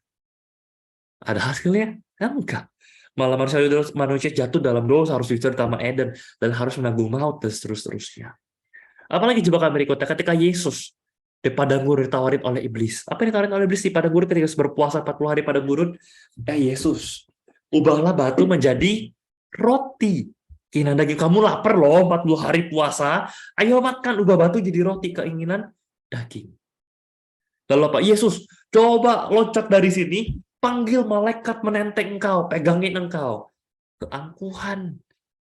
Ada hasilnya? Enggak. Malah manusia jatuh dalam dosa, harus diusir dari Taman Eden, dan harus menanggung maut, dan seterusnya. Apalagi jebakan berikutnya, ketika Yesus di padang gurun ditawarin oleh iblis. Apa yang ditawarin oleh iblis di padang gurun ketika berpuasa 40 hari padang gurun? Yesus, ubahlah batu menjadi roti. Keinginan daging, kamu lapar loh 40 hari puasa, ayo makan, ubah batu jadi roti, keinginan daging. Lalu Pak Yesus, coba loncat dari sini, panggil malaikat menenteng engkau, pegangin engkau. Keangkuhan.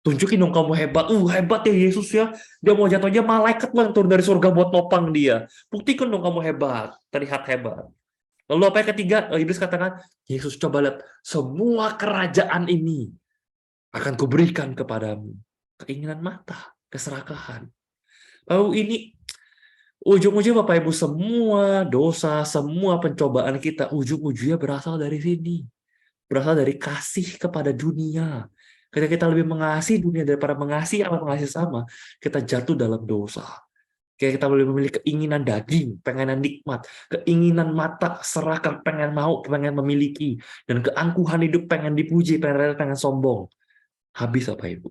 Tunjukin dong kamu hebat. Hebat ya Yesus ya. Dia mau jatuh aja, malaikat loh yang turun dari surga buat nopang dia. Buktikan dong kamu hebat. Terlihat hebat. Lalu apa yang ketiga? Iblis katakan, Yesus coba lihat, semua kerajaan ini akan kuberikan kepadamu. Keinginan mata, keserakahan. Lalu ini ujung-ujungnya Bapak Ibu, semua dosa, semua pencobaan kita, ujung-ujungnya berasal dari sini. Berasal dari kasih kepada dunia. Ketika kita lebih mengasihi dunia daripada mengasihi sama, kita jatuh dalam dosa. Kayak kita boleh memilih keinginan daging, pengen nikmat, keinginan mata, serakah, pengen mau, pengen memiliki, dan keangkuhan hidup, pengen dipuji, pengen sombong. Habis Bapak Ibu.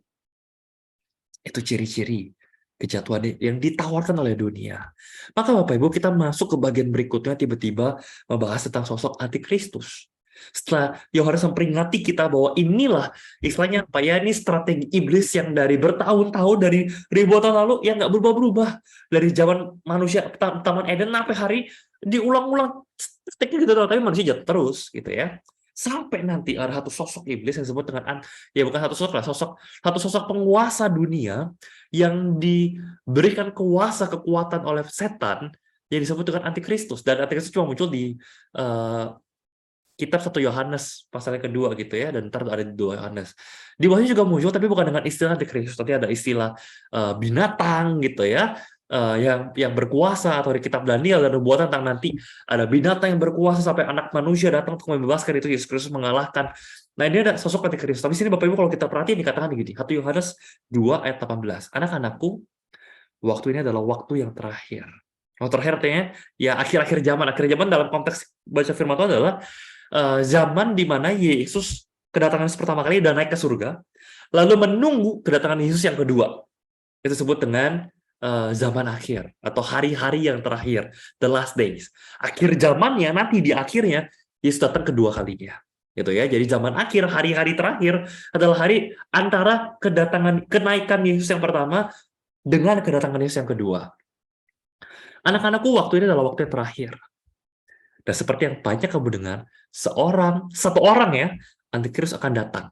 Itu ciri-ciri kejatuhan yang ditawarkan oleh dunia. Maka Bapak Ibu, kita masuk ke bagian berikutnya, tiba-tiba membahas tentang sosok antikristus. Setelah Yohanes memperingati kita bahwa inilah istilahnya apa ya, ini strategi iblis yang dari bertahun-tahun, dari ribuan tahun lalu, yang nggak berubah-berubah. Dari zaman manusia, Taman Eden sampai hari, diulang-ulang teknik gitu, tapi manusia jatuh terus gitu ya. Sampai nanti ada satu sosok iblis yang disebut dengan, ya bukan satu sosok lah, satu sosok penguasa dunia yang diberikan kekuatan oleh setan yang disebut dengan antikristus. Dan antikristus cuma muncul di kitab 1 Yohanes pasal yang kedua gitu ya, dan ntar ada di 2 Yohanes. Di bawahnya juga muncul, tapi bukan dengan istilah antikristus, tapi ada istilah binatang gitu ya, yang berkuasa, atau di kitab Daniel dan nubuatan tentang nanti ada binatang yang berkuasa sampai anak manusia datang untuk membebaskan, itu Yesus Kristus mengalahkan. Nah, ini ada sosok antikristus. Tapi sini Bapak Ibu kalau kita perhatiin dikatakan begini, 1 Yohanes 2 ayat 18. Anak-anakku, waktu ini adalah waktu yang terakhir. Waktu terakhir artinya ya akhir-akhir zaman. Akhir zaman dalam konteks baca firman Tuhan adalah zaman di mana Yesus kedatangan pertama kali dan naik ke surga, lalu menunggu kedatangan Yesus yang kedua. Itu disebut dengan zaman akhir atau hari-hari yang terakhir, the last days. Akhir zamannya nanti di akhirnya Yesus datang kedua kalinya. Gitu ya. Jadi zaman akhir, hari-hari terakhir adalah hari antara kenaikan Yesus yang pertama dengan kedatangan Yesus yang kedua. Anak-anakku, waktu ini adalah waktu yang terakhir. Dan seperti yang banyak kamu dengar, satu orang ya, antikristus akan datang.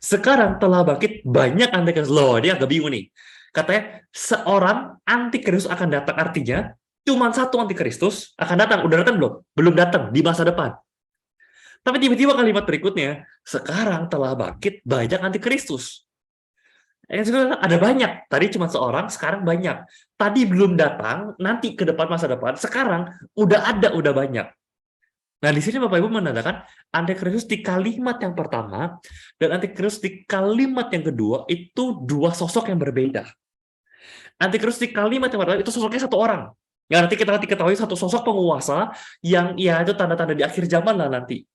Sekarang telah bangkit banyak antikristus. Loh, dia agak bingung nih. Katanya, seorang antikristus akan datang. Artinya, cuma satu antikristus akan datang. Udah datang belum? Belum datang, di masa depan. Tapi tiba-tiba kalimat berikutnya, sekarang telah bangkit banyak antikristus. Ada banyak. Tadi cuma seorang, sekarang banyak. Tadi belum datang, nanti ke depan masa depan. Sekarang udah ada, udah banyak. Nah, di sini Bapak Ibu menandakan antikristus di kalimat yang pertama dan antikristus di kalimat yang kedua itu dua sosok yang berbeda. Antikristus di kalimat yang pertama itu sosoknya satu orang. Ya, nanti kita ketahui satu sosok penguasa yang ya itu tanda-tanda di akhir zaman lah nanti.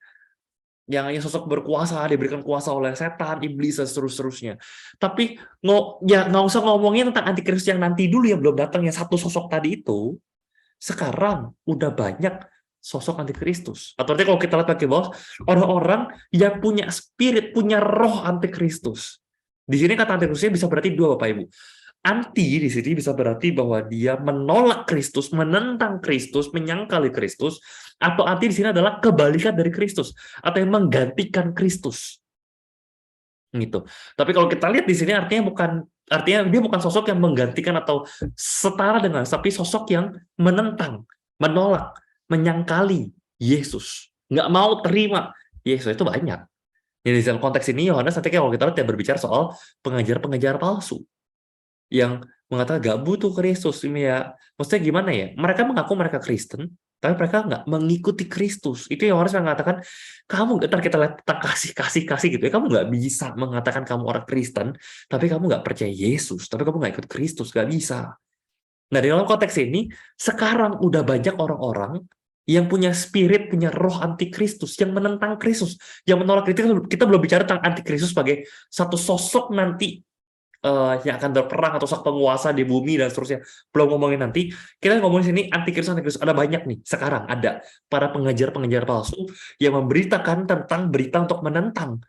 Yang sosok berkuasa, diberikan kuasa oleh setan, iblis, dan seterusnya. Tapi nggak usah ngomongin tentang antikristus yang nanti dulu, yang belum datang, yang satu sosok tadi itu. Sekarang udah banyak sosok antikristus. Atau artinya kalau kita lihat pakai bawah, orang-orang yang punya spirit, punya roh antikristus. Di sini kata antikristusnya bisa berarti dua, Bapak Ibu. Anti di sini bisa berarti bahwa dia menolak Kristus, menentang Kristus, menyangkali Kristus, atau anti di sini adalah kebalikan dari Kristus, atau yang menggantikan Kristus. Gitu. Tapi kalau kita lihat di sini artinya dia bukan sosok yang menggantikan atau setara dengan, tapi sosok yang menentang, menolak, menyangkali Yesus, nggak mau terima Yesus. Itu banyak. Jadi dalam konteks ini Yohanes nanti kalau kita lihat dia berbicara soal pengajar-pengajar palsu yang mengatakan gak butuh Kristus. Ini ya, maksudnya gimana ya? Mereka mengaku mereka Kristen, tapi mereka nggak mengikuti Kristus. Itu yang harus mengatakan, kamu, ntar kita lihat tentang kasih gitu ya, kamu nggak bisa mengatakan kamu orang Kristen, tapi kamu nggak percaya Yesus, tapi kamu nggak ikut Kristus, nggak bisa. Nah, di dalam konteks ini, sekarang udah banyak orang-orang yang punya spirit, punya roh antikristus, yang menentang Kristus, yang menolak Kristus. Kita belum bicara tentang antikristus sebagai satu sosok nanti yang akan berperang atau sosok penguasa di bumi dan seterusnya. Belum ngomongin nanti, kita ngomongin sini antikristus. Ada banyak nih, sekarang ada para pengajar-pengajar palsu yang memberitakan tentang berita untuk menentang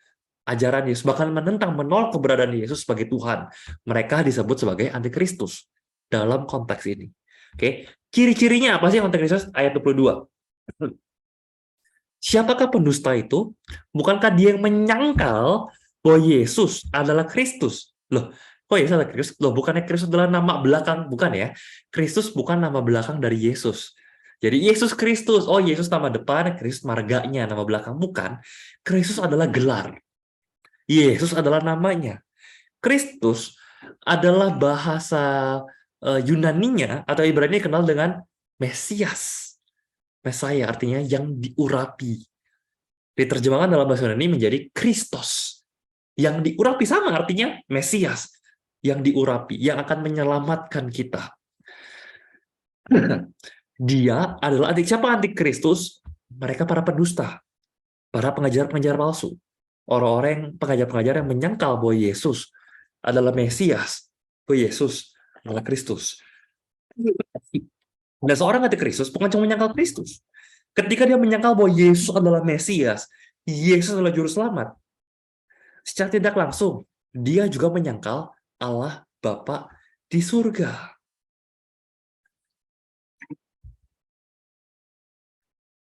ajaran Yesus, bahkan menentang, menolak keberadaan Yesus sebagai Tuhan. Mereka disebut sebagai antikristus dalam konteks ini. Oke, ciri-cirinya apa sih antikristus? Ayat 22. Siapakah pendusta itu? Bukankah dia yang menyangkal bahwa Yesus adalah Kristus? Loh, kok Yesus adalah Kristus? Loh, bukannya Kristus adalah nama belakang? Bukan ya. Kristus bukan nama belakang dari Yesus. Jadi Yesus Kristus, oh Yesus nama depan, Kristus marganya, nama belakang. Bukan. Kristus adalah gelar. Yesus adalah namanya. Kristus adalah bahasa Yunaninya atau Ibrani kenal dengan Mesias. Mesaya artinya yang diurapi. Diterjemahkan dalam bahasa Yunani menjadi Kristos. Yang diurapi sama artinya Mesias. Yang diurapi, yang akan menyelamatkan kita. Dia adalah siapa antikristus? Mereka para pendusta, para pengajar-pengajar palsu. Orang-orang yang pengajar-pengajar yang menyangkal bahwa Yesus adalah Mesias, bahwa Yesus adalah Kristus. Dan seorang antikristus bukan cuma menyangkal Kristus. Ketika dia menyangkal bahwa Yesus adalah Mesias, Yesus adalah juru selamat, secara tidak langsung dia juga menyangkal Allah Bapa di surga.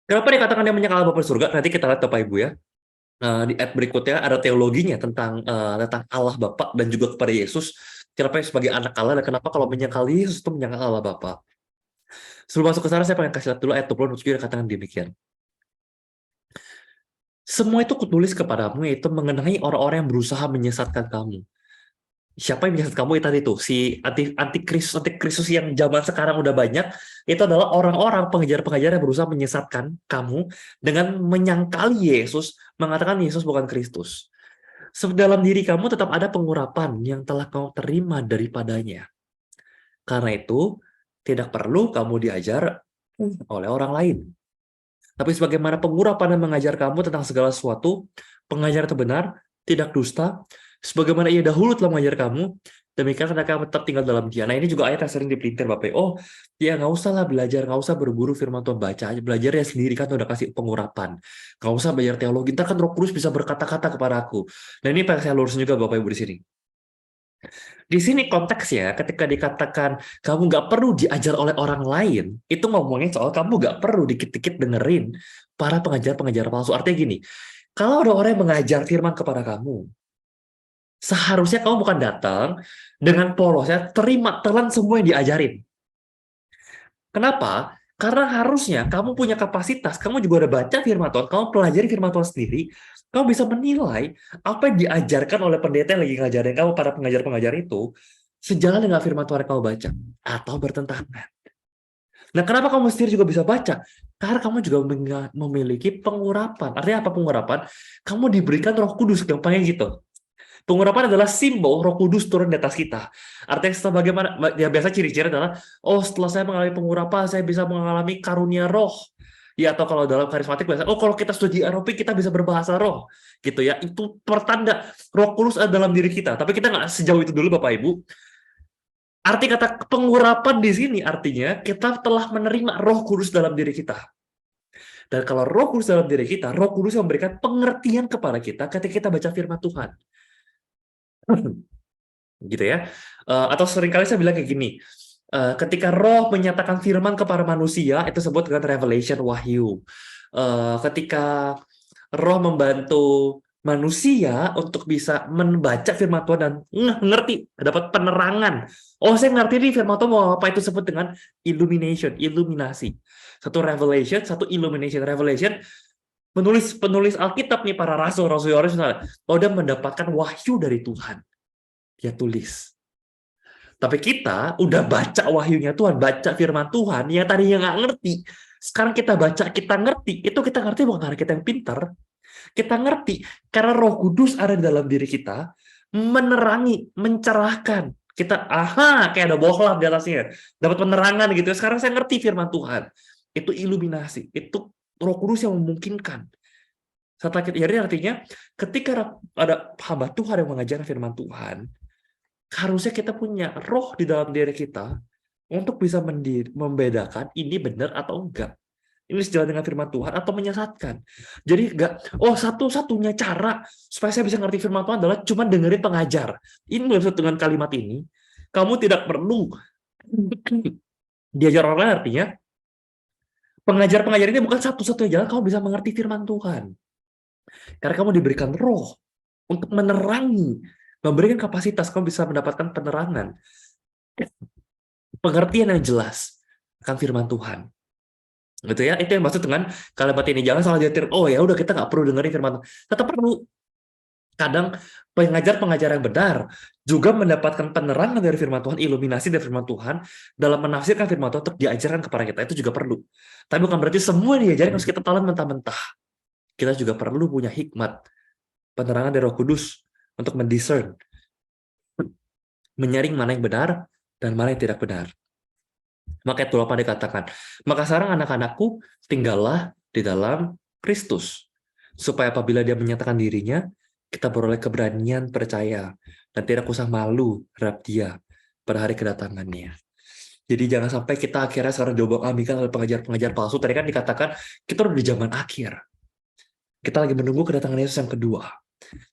Kenapa dikatakan dia menyangkal Allah Bapa di surga? Nanti kita lihat Bapak Ibu ya. Di ayat berikutnya ada teologinya tentang Allah Bapa dan juga kepada Yesus. Kenapa sebagai anak Allah dan kenapa kalau menyangkal Yesus itu menyangkal Allah Bapa. Sebelum masuk ke sana saya pengen kasih lihat dulu ayat 27 dia katakan demikian. Semua itu kutulis kepadamu yaitu mengenai orang-orang yang berusaha menyesatkan kamu. Siapa yang menyesatkan kamu itu tadi tuh si antikristus yang zaman sekarang udah banyak, itu adalah orang-orang pengejar-pengejar yang berusaha menyesatkan kamu dengan menyangkali Yesus, mengatakan Yesus bukan Kristus. Dalam diri kamu tetap ada pengurapan yang telah kamu terima daripadanya. Karena itu tidak perlu kamu diajar oleh orang lain. Tapi sebagaimana pengurapan yang mengajar kamu tentang segala sesuatu, pengajar itu benar, tidak dusta, sebagaimana ia dahulu telah mengajar kamu, demikian karena kamu tetap tinggal dalam dia. Nah ini juga ayat yang sering dipelintir Bapak. Oh, ya nggak usah lah belajar, nggak usah berburu firman Tuhan, baca aja, belajar ya sendiri kan udah kasih pengurapan. Nggak usah belajar teologi, ntar kan Roh Kudus bisa berkata-kata kepada aku. Dan ini pengen saya lurusin juga Bapak Ibu di sini. Di sini konteksnya ketika dikatakan kamu nggak perlu diajar oleh orang lain, itu ngomongin soal kamu nggak perlu dikit-dikit dengerin para pengajar-pengajar palsu. Artinya gini, kalau ada orang yang mengajar firman kepada kamu, seharusnya kamu bukan datang dengan polosnya terima telan semua yang diajarin. Kenapa? Karena harusnya kamu punya kapasitas, kamu juga udah baca firman Tuhan, kamu pelajari firman Tuhan sendiri, kamu bisa menilai apa yang diajarkan oleh pendeta yang lagi ngajarin kamu, para pengajar-pengajar itu, sejalan dengan firman Tuhan yang kamu baca, atau bertentangan. Nah, kenapa kamu sendiri juga bisa baca? Karena kamu juga memiliki pengurapan. Artinya apa pengurapan? Kamu diberikan Roh Kudus, gampangnya gitu. Pengurapan adalah simbol Roh Kudus turun di atas kita. Artinya setelah bagaimana ya biasa ciri-ciri adalah setelah saya mengalami pengurapan saya bisa mengalami karunia roh. Ya atau kalau dalam karismatik biasa kalau kita sudah di ROP kita bisa berbahasa roh gitu ya. Itu pertanda Roh Kudus ada dalam diri kita. Tapi kita nggak sejauh itu dulu Bapak Ibu. Arti kata pengurapan di sini artinya kita telah menerima Roh Kudus dalam diri kita. Dan kalau Roh Kudus dalam diri kita, Roh Kudus yang memberikan pengertian kepada kita ketika kita baca firman Tuhan. Gitu ya. Atau seringkali saya bilang kayak gini, ketika roh menyatakan firman kepada manusia, itu disebut dengan revelation, wahyu. Ketika roh membantu manusia untuk bisa membaca firman Tuhan dan ngerti, dapat penerangan. Saya ngerti nih firman Tuhan mau apa, itu disebut dengan illumination, iluminasi. Satu revelation, satu illumination. Revelation, penulis Alkitab nih, para rasul-rasul, dia mendapatkan wahyu dari Tuhan. Dia tulis. Tapi kita udah baca wahyunya Tuhan, baca firman Tuhan, yang tadinya nggak ngerti, sekarang kita baca, kita ngerti. Itu kita ngerti bukan karena kita yang pintar. Kita ngerti karena Roh Kudus ada di dalam diri kita, menerangi, mencerahkan. Kita, kayak ada bohlam di atasnya. Dapat penerangan gitu. Sekarang saya ngerti firman Tuhan. Itu iluminasi. Itu Roh Kudus yang memungkinkan. Jadi artinya, ketika ada hamba Tuhan yang mengajarkan firman Tuhan, harusnya kita punya roh di dalam diri kita untuk bisa membedakan ini benar atau enggak. Ini sejalan dengan firman Tuhan atau menyesatkan. Jadi enggak, satu-satunya cara supaya saya bisa ngerti firman Tuhan adalah cuma dengerin pengajar. Ini maksud dengan kalimat ini, kamu tidak perlu diajar orang lain, artinya pengajar-pengajar ini bukan satu-satunya jalan kamu bisa mengerti firman Tuhan. Karena kamu diberikan roh untuk menerangi, memberikan kapasitas, kamu bisa mendapatkan penerangan, pengertian yang jelas akan firman Tuhan. Gitu ya, itu yang maksud dengan kalimat ini. Jangan salah diartikan, ya udah kita nggak perlu dengerin firman Tuhan. Tetap perlu. Kadang pengajar-pengajar yang benar juga mendapatkan penerangan dari firman Tuhan, iluminasi dari firman Tuhan dalam menafsirkan firman Tuhan untuk diajarkan kepada kita. Itu juga perlu. Tapi bukan berarti semua diajarin harus kita telan mentah-mentah. Kita juga perlu punya hikmat, penerangan dari Roh Kudus untuk mendiscern, menyaring mana yang benar dan mana yang tidak benar. Maka ayat 28 dikatakan, maka sekarang anak-anakku, tinggallah di dalam Kristus. Supaya apabila dia menyatakan dirinya, kita beroleh keberanian percaya, dan tidak usah malu terhadap dia pada hari kedatangannya. Jadi jangan sampai kita akhirnya sekarang diobok-ambingkan oleh pengajar-pengajar palsu. Tadi kan dikatakan, kita udah di zaman akhir. Kita lagi menunggu kedatangan Yesus yang kedua.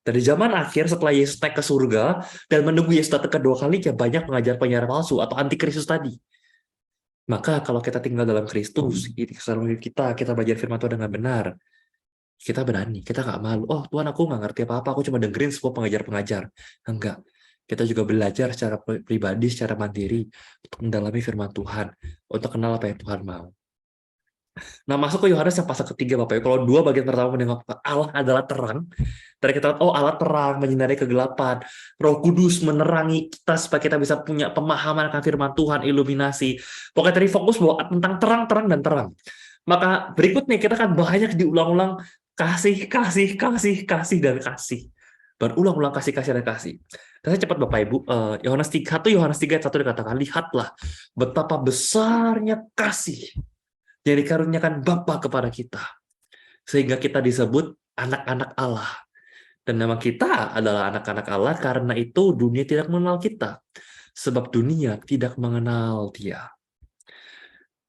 Dan di zaman akhir, setelah Yesus naik ke surga, dan menunggu Yesus datang kedua kalinya, banyak pengajar-pengajar palsu atau antikristus tadi. Maka kalau kita tinggal dalam Kristus, kita belajar firman Tuhan dengan benar, kita berani, kita nggak malu. Oh Tuhan, aku nggak ngerti apa-apa, aku cuma dengerin semua pengajar-pengajar. Enggak. Kita juga belajar secara pribadi, secara mandiri, untuk mendalami firman Tuhan, untuk kenal apa yang Tuhan mau. Nah, masuk ke Yohanes yang pasal ketiga, Bapak Ibu. Kalau dua bagian pertama mendengar Allah adalah terang, dari kita lihat, oh Allah terang, menyinari kegelapan, Roh Kudus menerangi kita supaya kita bisa punya pemahaman akan firman Tuhan, iluminasi. Pokoknya tadi fokus bahwa tentang terang, terang, dan terang. Maka berikutnya kita kan banyak diulang-ulang kasih, kasih, kasih, kasih, dan kasih. Berulang-ulang kasih, kasih, dan kasih. Dan saya cepat Bapak Ibu, Yohanes 3, 1 Yohanes 3 ayat 1 dikatakan, lihatlah betapa besarnya kasih yang dikaruniakan Bapa kepada kita, sehingga kita disebut anak-anak Allah. Dan nama kita adalah anak-anak Allah, karena itu dunia tidak mengenal kita, sebab dunia tidak mengenal Dia.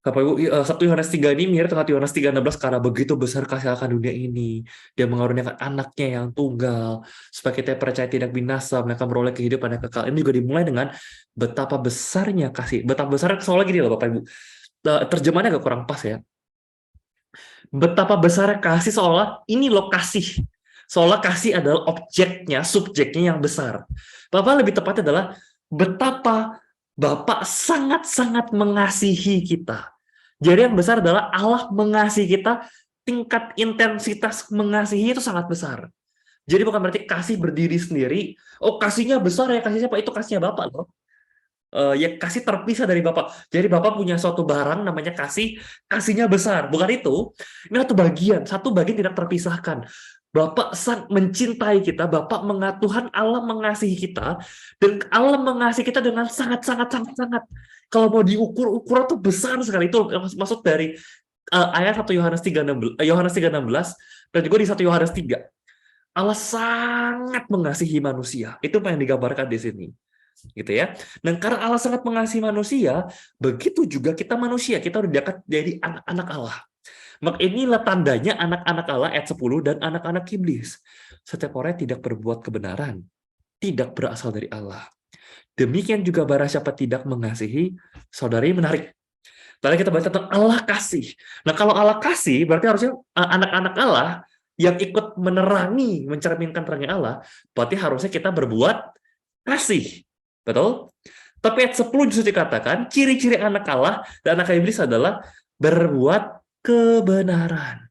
Bapak Ibu, 1 Yohanes 3 ini mirip dengan Yohanes 3:16, karena begitu besar kasih Allah akan dunia ini, Dia mengaruniakan anaknya yang tunggal, supaya kita percaya tidak binasa, mereka beroleh kehidupan yang kekal. Ini juga dimulai dengan betapa besarnya kasih. Betapa besarnya, soalnya gini loh Bapak Ibu, terjemahannya agak kurang pas ya. Betapa besarnya kasih, seolah ini loh kasih. Seolah kasih adalah objeknya, subjeknya yang besar. Bapak lebih tepatnya adalah betapa Bapak sangat-sangat mengasihi kita. Jadi yang besar adalah Allah mengasihi kita, tingkat intensitas mengasihi itu sangat besar. Jadi bukan berarti kasih berdiri sendiri, oh kasihnya besar ya, kasih siapa? Itu kasihnya Bapak loh. Ya kasih terpisah dari Bapak. Jadi Bapak punya suatu barang namanya kasih, kasihnya besar. Bukan itu. Ini satu bagian tidak terpisahkan. Bapak mencintai kita, Bapak Tuhan Allah mengasihi kita, dan Allah mengasihi kita dengan sangat, sangat, sangat, sangat. Kalau mau diukur, ukuran tuh besar sekali. Itu maksud dari ayat 1 Yohanes 3:16, dan juga di 1 Yohanes 3. Allah sangat mengasihi manusia. Itu apa yang digambarkan di sini. Gitu ya. Dan karena Allah sangat mengasihi manusia, begitu juga kita manusia, kita udah dekat jadi anak-anak Allah. Maka inilah tandanya anak-anak Allah ayat 10 dan anak-anak iblis. Setiap orang yang tidak berbuat kebenaran, tidak berasal dari Allah. Demikian juga barang siapa tidak mengasihi saudari. Menarik. Tadi kita baca tentang Allah kasih. Nah, kalau Allah kasih, berarti harusnya anak-anak Allah yang ikut menerangi, mencerminkan terangnya Allah, berarti harusnya kita berbuat kasih. Betul? Tapi ayat 10 justru dikatakan, ciri-ciri anak Allah dan anak iblis adalah berbuat kebenaran.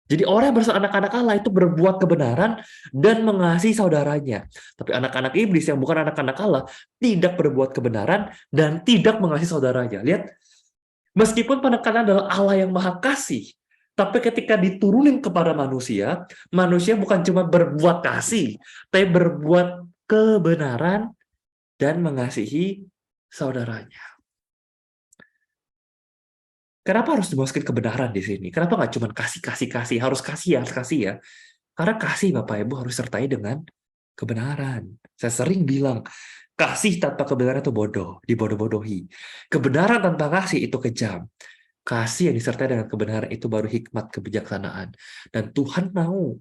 Jadi orang yang bersama anak-anak Allah itu berbuat kebenaran dan mengasihi saudaranya. Tapi anak-anak iblis yang bukan anak-anak Allah tidak berbuat kebenaran dan tidak mengasihi saudaranya. Lihat, meskipun penekanan adalah Allah yang maha kasih, tapi ketika diturunin kepada manusia, manusia bukan cuma berbuat kasih, tapi berbuat kebenaran dan mengasihi saudaranya. Kenapa harus dimasukin kebenaran di sini? Kenapa nggak cuma kasih, harus kasih ya? Karena kasih Bapak Ibu harus sertai dengan kebenaran. Saya sering bilang, kasih tanpa kebenaran itu bodoh, dibodoh-bodohi. Kebenaran tanpa kasih itu kejam. Kasih yang disertai dengan kebenaran itu baru hikmat kebijaksanaan. Dan Tuhan mau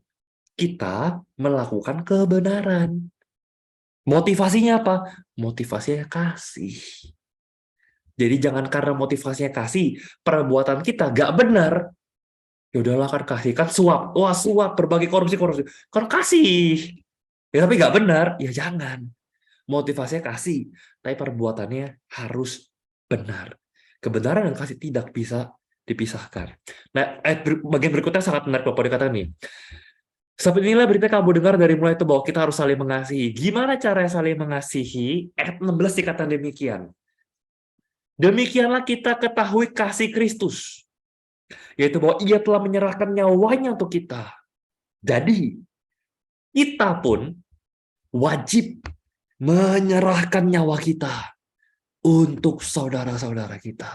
kita melakukan kebenaran. Motivasinya apa? Motivasinya kasih. Jadi jangan karena motivasinya kasih, perbuatan kita nggak benar, ya udahlah kan kasih, kan suap, wah suap, berbagi korupsi, kan kasih, ya tapi nggak benar, ya jangan. Motivasinya kasih, tapi perbuatannya harus benar. Kebenaran dan kasih tidak bisa dipisahkan. Nah, bagian berikutnya sangat menarik, Bapak dikatakan nih. Seperti inilah berita kamu dengar dari mulai itu bahwa kita harus saling mengasihi. Gimana cara saling mengasihi? Ayat 16 dikatakan demikian. Demikianlah kita ketahui kasih Kristus, yaitu bahwa Ia telah menyerahkan nyawanya untuk kita. Jadi, kita pun wajib menyerahkan nyawa kita untuk saudara-saudara kita.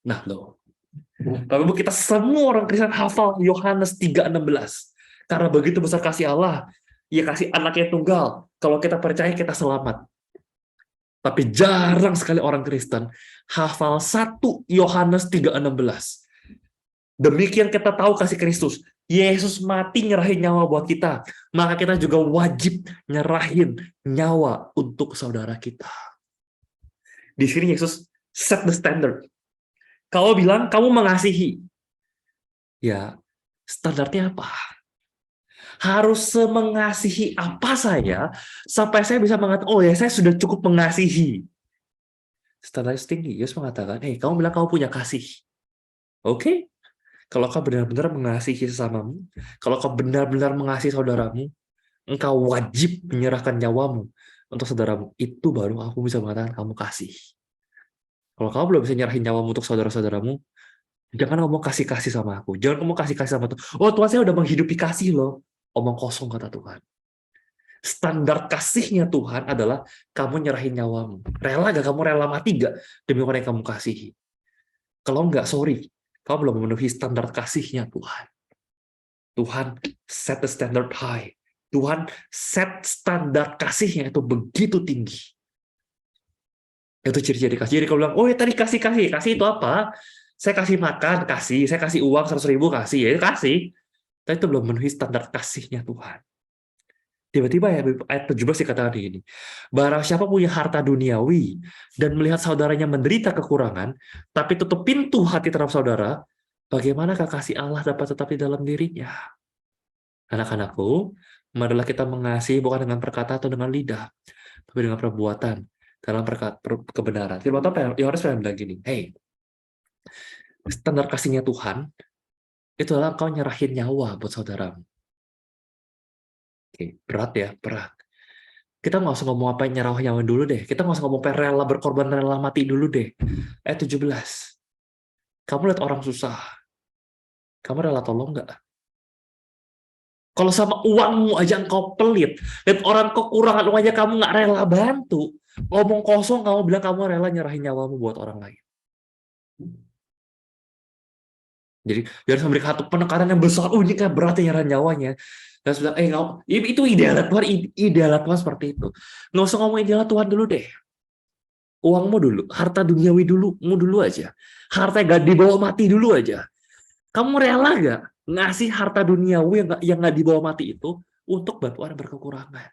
Nah, loh. Bapak Ibu, kita semua orang Kristen hafal Yohanes 3:16. Karena begitu besar kasih Allah, Ia kasih anaknya tunggal. Kalau kita percaya, kita selamat. Tapi jarang sekali orang Kristen hafal 1 Yohanes 3:16. Demikian kita tahu kasih Kristus. Yesus mati nyerahin nyawa buat kita. Maka kita juga wajib nyerahin nyawa untuk saudara kita. Di sini Yesus set the standard. Kalau bilang kamu mengasihi, ya standarnya apa? Harus mengasihi apa saya sampai saya bisa mengatakan, oh ya saya sudah cukup mengasihi. Standar tinggi. Yesus mengatakan, kamu bilang kamu punya kasih. Oke? Kalau kau benar-benar mengasihi sesamamu, kalau kau benar-benar mengasihi saudaramu, engkau wajib menyerahkan nyawamu untuk saudaramu. Itu baru aku bisa mengatakan kamu kasih. Kalau kamu belum bisa nyerahin nyawamu untuk saudara-saudaramu, jangan ngomong kasih-kasih sama aku. Jangan ngomong kasih-kasih sama Tuhan. Oh, Tuhan saya udah menghidupi kasih loh. Omong kosong kata Tuhan. Standar kasihnya Tuhan adalah kamu nyerahin nyawamu. Rela gak? Kamu rela mati gak demi orang yang kamu kasihi? Kalau enggak, sorry. Kamu belum memenuhi standar kasihnya Tuhan. Tuhan set the standard high. Tuhan set standar kasihnya itu begitu tinggi. Itu ciri-ciri kasih. Jadi kalau bilang, oh ya tadi kasih-kasih. Kasih itu apa? Saya kasih makan, kasih. Saya kasih uang 100.000, kasih. Ya itu kasih. Tapi itu belum memenuhi standar kasihnya Tuhan. Tiba-tiba ya ayat 17 dikatakan begini. Barang siapa punya harta duniawi dan melihat saudaranya menderita kekurangan, tapi tutup pintu hati terhadap saudara, bagaimanakah kasih Allah dapat tetap di dalam dirinya? Anak-anakku, marilah kita mengasihi bukan dengan perkataan atau dengan lidah, tapi dengan perbuatan dalam kebenaran. Firman Tuhan Yohanes bilang gini, standar kasihnya Tuhan itu adalah kau nyerahin nyawa buat saudaramu. Oke, berat ya, berat. Kita nggak usah ngomong apa yang nyerah nyawa dulu deh. Kita nggak usah ngomong rela berkorban, rela mati dulu deh. Ayat 17. Kamu lihat orang susah. Kamu rela tolong nggak? Kalau sama uangmu aja engkau pelit. Lihat orang kekurangan uang aja kamu nggak rela bantu. Ngomong kosong kamu bilang kamu rela nyerahin nyawamu buat orang lain. Jadi biar memberikan satu penekanan yang besar. Ini kayak beratnya nyerahin nyawanya. Dan sudah, itu ideal Tuhan, ideal Tuhan seperti itu. Nggak usah ngomong ideal Tuhan dulu deh. Uangmu dulu, harta duniawi dulu aja. Harta yang gak dibawa mati dulu aja. Kamu rela gak ngasih harta duniawi yang gak dibawa mati itu untuk bantu orang berkekurangan?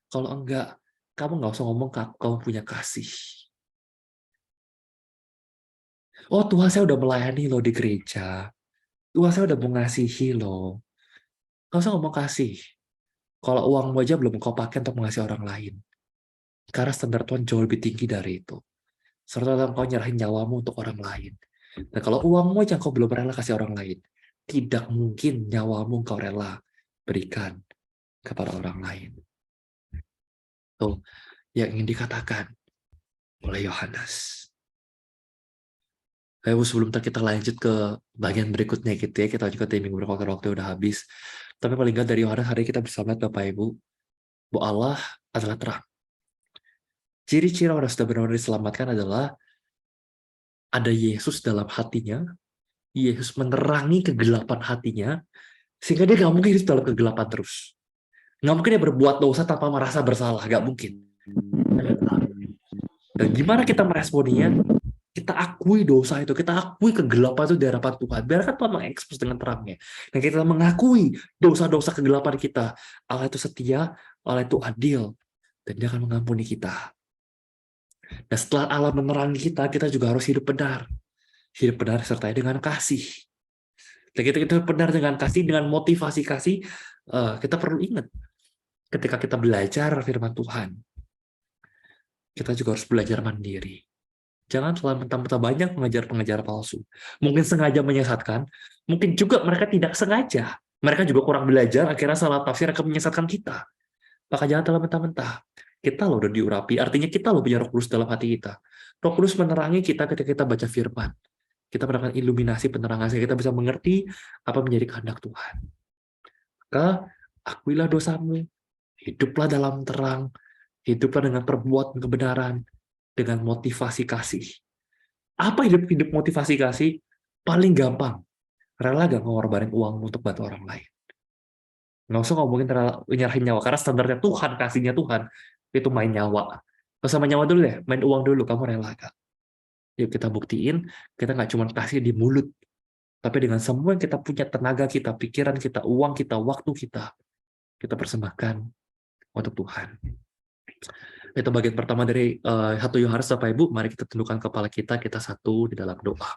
Kalau enggak, kamu nggak usah ngomong kamu punya kasih. Oh Tuhan saya udah melayani loh di gereja. Tuhan saya udah mengasihi loh. Nggak usah ngomong kasih. Kalau uangmu aja belum kau pakai untuk mengasihi orang lain. Karena standar Tuhan jauh lebih tinggi dari itu. Serta kau nyerahin nyawamu untuk orang lain. Dan kalau uangmu aja kau belum rela kasih orang lain, tidak mungkin nyawamu kau rela berikan kepada orang lain. Itu yang ingin dikatakan oleh Yohanes. Sebelum kita lanjut ke bagian berikutnya gitu ya, kita juga timing waktu udah habis. Tapi paling nggak dari Yohanes hari kita bisa lihat Bapak Ibu, bahwa Allah adalah terang. Ciri-ciri orang sudah benar-benar diselamatkan adalah ada Yesus dalam hatinya, Yesus menerangi kegelapan hatinya, sehingga dia nggak mungkin hidup dalam kegelapan terus. Nggak mungkin dia berbuat dosa tanpa merasa bersalah, nggak mungkin. Dan gimana kita meresponinya? Kita akui dosa itu, kita akui kegelapan itu di hadapan Tuhan. Biarkan Tuhan mengekspos dengan terangnya. Dan kita mengakui dosa-dosa kegelapan kita. Allah itu setia, Allah itu adil, dan Dia akan mengampuni kita. Dan setelah Allah menerangi kita juga harus hidup benar. Hidup benar sertai dengan kasih. Dan kita benar dengan kasih, dengan motivasi kasih, kita perlu ingat. Ketika kita belajar firman Tuhan, kita juga harus belajar mandiri. Jangan selalu mentah-mentah banyak pengajar-pengajar palsu. Mungkin sengaja menyesatkan, mungkin juga mereka tidak sengaja. Mereka juga kurang belajar, akhirnya salah tafsir akan menyesatkan kita. Maka jangan terlalu mentah-mentah. Kita loh udah diurapi, artinya kita loh punya Roh Kudus dalam hati kita. Roh Kudus menerangi kita ketika kita baca firman. Kita mendapatkan iluminasi penerangan, sehingga kita bisa mengerti apa menjadi kehendak Tuhan. Maka akuilah dosamu, hiduplah dalam terang, hiduplah dengan perbuatan kebenaran, dengan motivasi kasih. Apa hidup motivasi kasih? Paling gampang, rela gak ngorbanin uang untuk bantu orang lain. Nggak usah ngomongin rela nyerahin nyawa, karena standarnya Tuhan, kasihnya Tuhan, itu main nyawa. Nggak usah main nyawa dulu deh, main uang dulu, kamu rela gak? Yuk kita buktiin, kita nggak cuma kasih di mulut, tapi dengan semua yang kita punya, tenaga kita, pikiran kita, uang kita, waktu kita persembahkan untuk Tuhan. Itu bagian pertama dari 1 Yohanes, Bapak Ibu. Mari kita tundukkan kepala kita satu di dalam doa.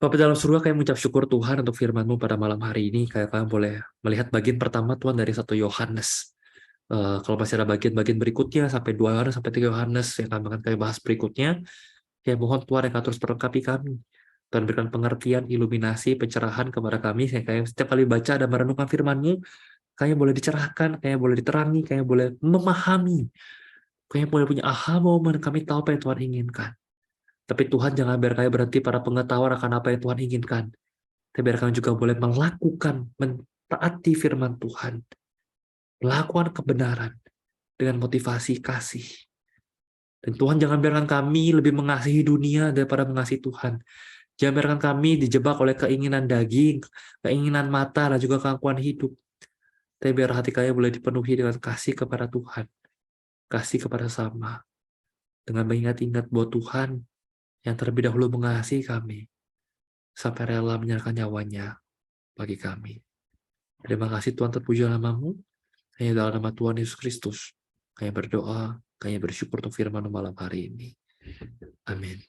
Bapak dalam surga, kami mengucap syukur Tuhan untuk firman-Mu pada malam hari ini. Kayak kalian boleh melihat bagian pertama Tuhan dari 1 Yohanes. Kalau masih ada bagian-bagian berikutnya, sampai 2 Yohanes, sampai 3 Yohanes, yang akan kami bahas berikutnya, ya mohon Tuhan yang terus perlengkapi kami. Tuhan berikan pengertian, iluminasi, pencerahan kepada kami, kayak setiap kali baca dan merenungkan firman-Mu, kayaknya boleh dicerahkan, kayaknya boleh diterangi, kayaknya boleh memahami, kayaknya boleh punya aha moment, kami tahu apa yang Tuhan inginkan. Tapi Tuhan jangan biar kami berhenti pada pengetahuan akan apa yang Tuhan inginkan. Tapi biar kami juga boleh melakukan, mentaati firman Tuhan. Melakukan kebenaran dengan motivasi kasih. Dan Tuhan jangan biarkan kami lebih mengasihi dunia daripada mengasihi Tuhan. Jangan biarkan kami dijebak oleh keinginan daging, keinginan mata, dan juga keangkuhan hidup. Tapi biar hati kami boleh dipenuhi dengan kasih kepada Tuhan. Kasih kepada sama. Dengan mengingat-ingat bahwa Tuhan yang terlebih dahulu mengasihi kami, sampai rela menyerahkan nyawanya bagi kami. Terima kasih Tuhan, terpuji nama-Mu. Hanya dalam nama Tuhan Yesus Kristus, kami berdoa, kami bersyukur untuk firman malam hari ini. Amin.